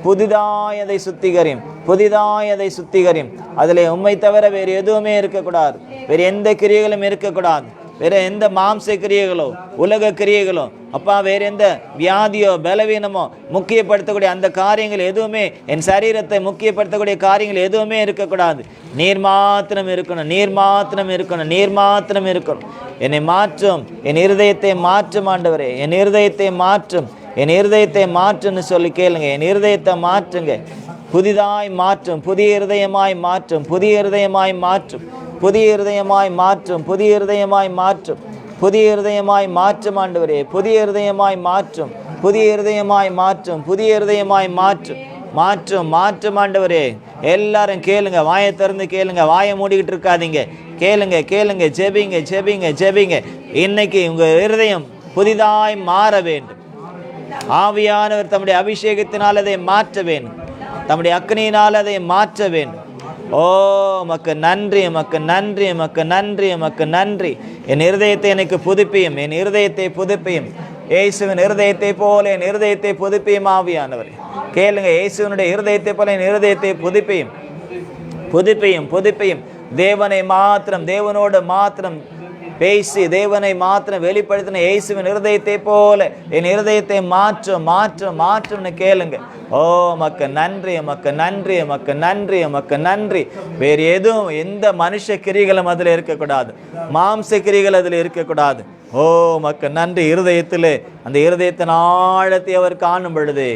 புதிதாயதை சுத்திகரியும், புதிதாயதை சுத்திகரியும். அதில் உம்மை தவிர வேறு எதுவுமே இருக்கக்கூடாது, வேறு எந்த கிரியைகளும் இருக்கக்கூடாது, வேற எந்த மாம்ச கிரியைகளோ உலக கிரியைகளோ அப்பா, வேற எந்த வியாதியோ பலவீனமோ முக்கியப்படுத்தக்கூடிய அந்த காரியங்கள் எதுவுமே, என் சரீரத்தை முக்கியப்படுத்தக்கூடிய காரியங்கள் எதுவுமே இருக்கக்கூடாது. நீர் மாத்திரம் இருக்கணும், நீர் மாத்திரம் இருக்கணும், நீர் மாத்திரம் இருக்கணும். என்னை மாற்றும், என் இருதயத்தை மாற்றும் ஆண்டவரே, என் இருதயத்தை மாற்றும், என் இருதயத்தை மாற்றுன்னு சொல்லி கேளுங்க. என் இருதயத்தை மாற்றுங்க, புதிதாய் மாற்றும், புதிய இருதயமாய் மாற்றும், புதிய இருதயமாய் மாற்றும், புதிய இருதயமாய் மாற்றும், புதிய இருதயமாய் மாற்றும், புதிய இருதயமாய் மாற்றும் ஆண்டவரே, புதிய இருதயமாய் மாற்றும், புதிய இருதயமாய் மாற்றும், புதிய இருதயமாய் மாற்றும், மாற்றும், மாற்றும் ஆண்டவரே. எல்லாரும் கேளுங்க, வாயை திறந்து கேளுங்க, வாயை மூடிக்கிட்டு இருக்காதீங்க. கேளுங்க, கேளுங்க, ஜெபிங்க, ஜெபிங்க, ஜெபிங்க. இன்னைக்கு உங்கள் இருதயம் புதிதாய் மாற வேண்டும். ஆவியானவர் தம்முடைய அபிஷேகத்தினால் அதை மாற்ற வேண்டும். தம்முடைய அக்னியினால் அதை மாற்ற வேண்டும். ஓ உமக்கு நன்றி, உமக்கு நன்றி, உமக்கு நன்றி, உமக்கு நன்றி. என் இருதயத்தை எனக்கு புதுப்பியும், என் இருதயத்தை புதுப்பியும். இயேசுவின் இருதயத்தை போல என் இருதயத்தை புதுப்பியும். ஆவியானவர் கேளுங்க, இயேசுவினுடைய இருதயத்தை போல என் இருதயத்தை புதுப்பியும், புதுப்பியும், புதுப்பியும். தேவனை மாத்திரம், தேவனோடு மாத்திரம் பேசி தேவனை மாத்திரம் வெளிப்படுத்தின இயேசுவின் இருதயத்தை போல என் இருதயத்தை மாற்றும், மாற்றும், மாற்றும்னு கேளுங்க. ஓ உமக்கு நன்றி, உமக்கு நன்றி, உமக்கு நன்றி, உமக்கு நன்றி. வேறு எதுவும் எந்த மனுஷ கிரிகளும் அதில் இருக்கக்கூடாது, மாம்ச கிரிகள் அதில் இருக்கக்கூடாது. ஓ உமக்கு நன்றி. இருதயத்திலே அந்த இருதயத்தின் ஆழத்தை அவர் காணும் பொழுது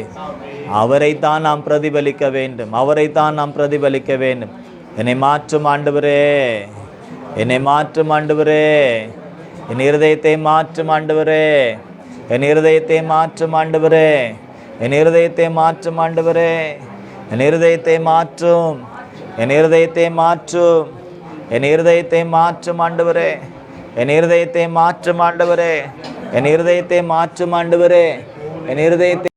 அவரைத்தான் நாம் பிரதிபலிக்க வேண்டும், அவரைத்தான் நாம் பிரதிபலிக்க வேண்டும். என்னை மாற்றும் ஆண்டவரே, என்னை மாற்றும் ஆண்டவரே, என் இருதயத்தை மாற்றும் ஆண்டவரே, என் இருதயத்தை மாற்றும் ஆண்டவரே, என் இருதயத்தை மாற்றும் ஆண்டவரே, என் இருதயத்தை மாற்றும், என் இருதயத்தை மாற்றும், என் இருதயத்தை மாற்றும் ஆண்டவரே, என் இருதயத்தை மாற்றும் ஆண்டவரே, என் இருதயத்தை மாற்றும் ஆண்டவரே, என் இருதயத்தை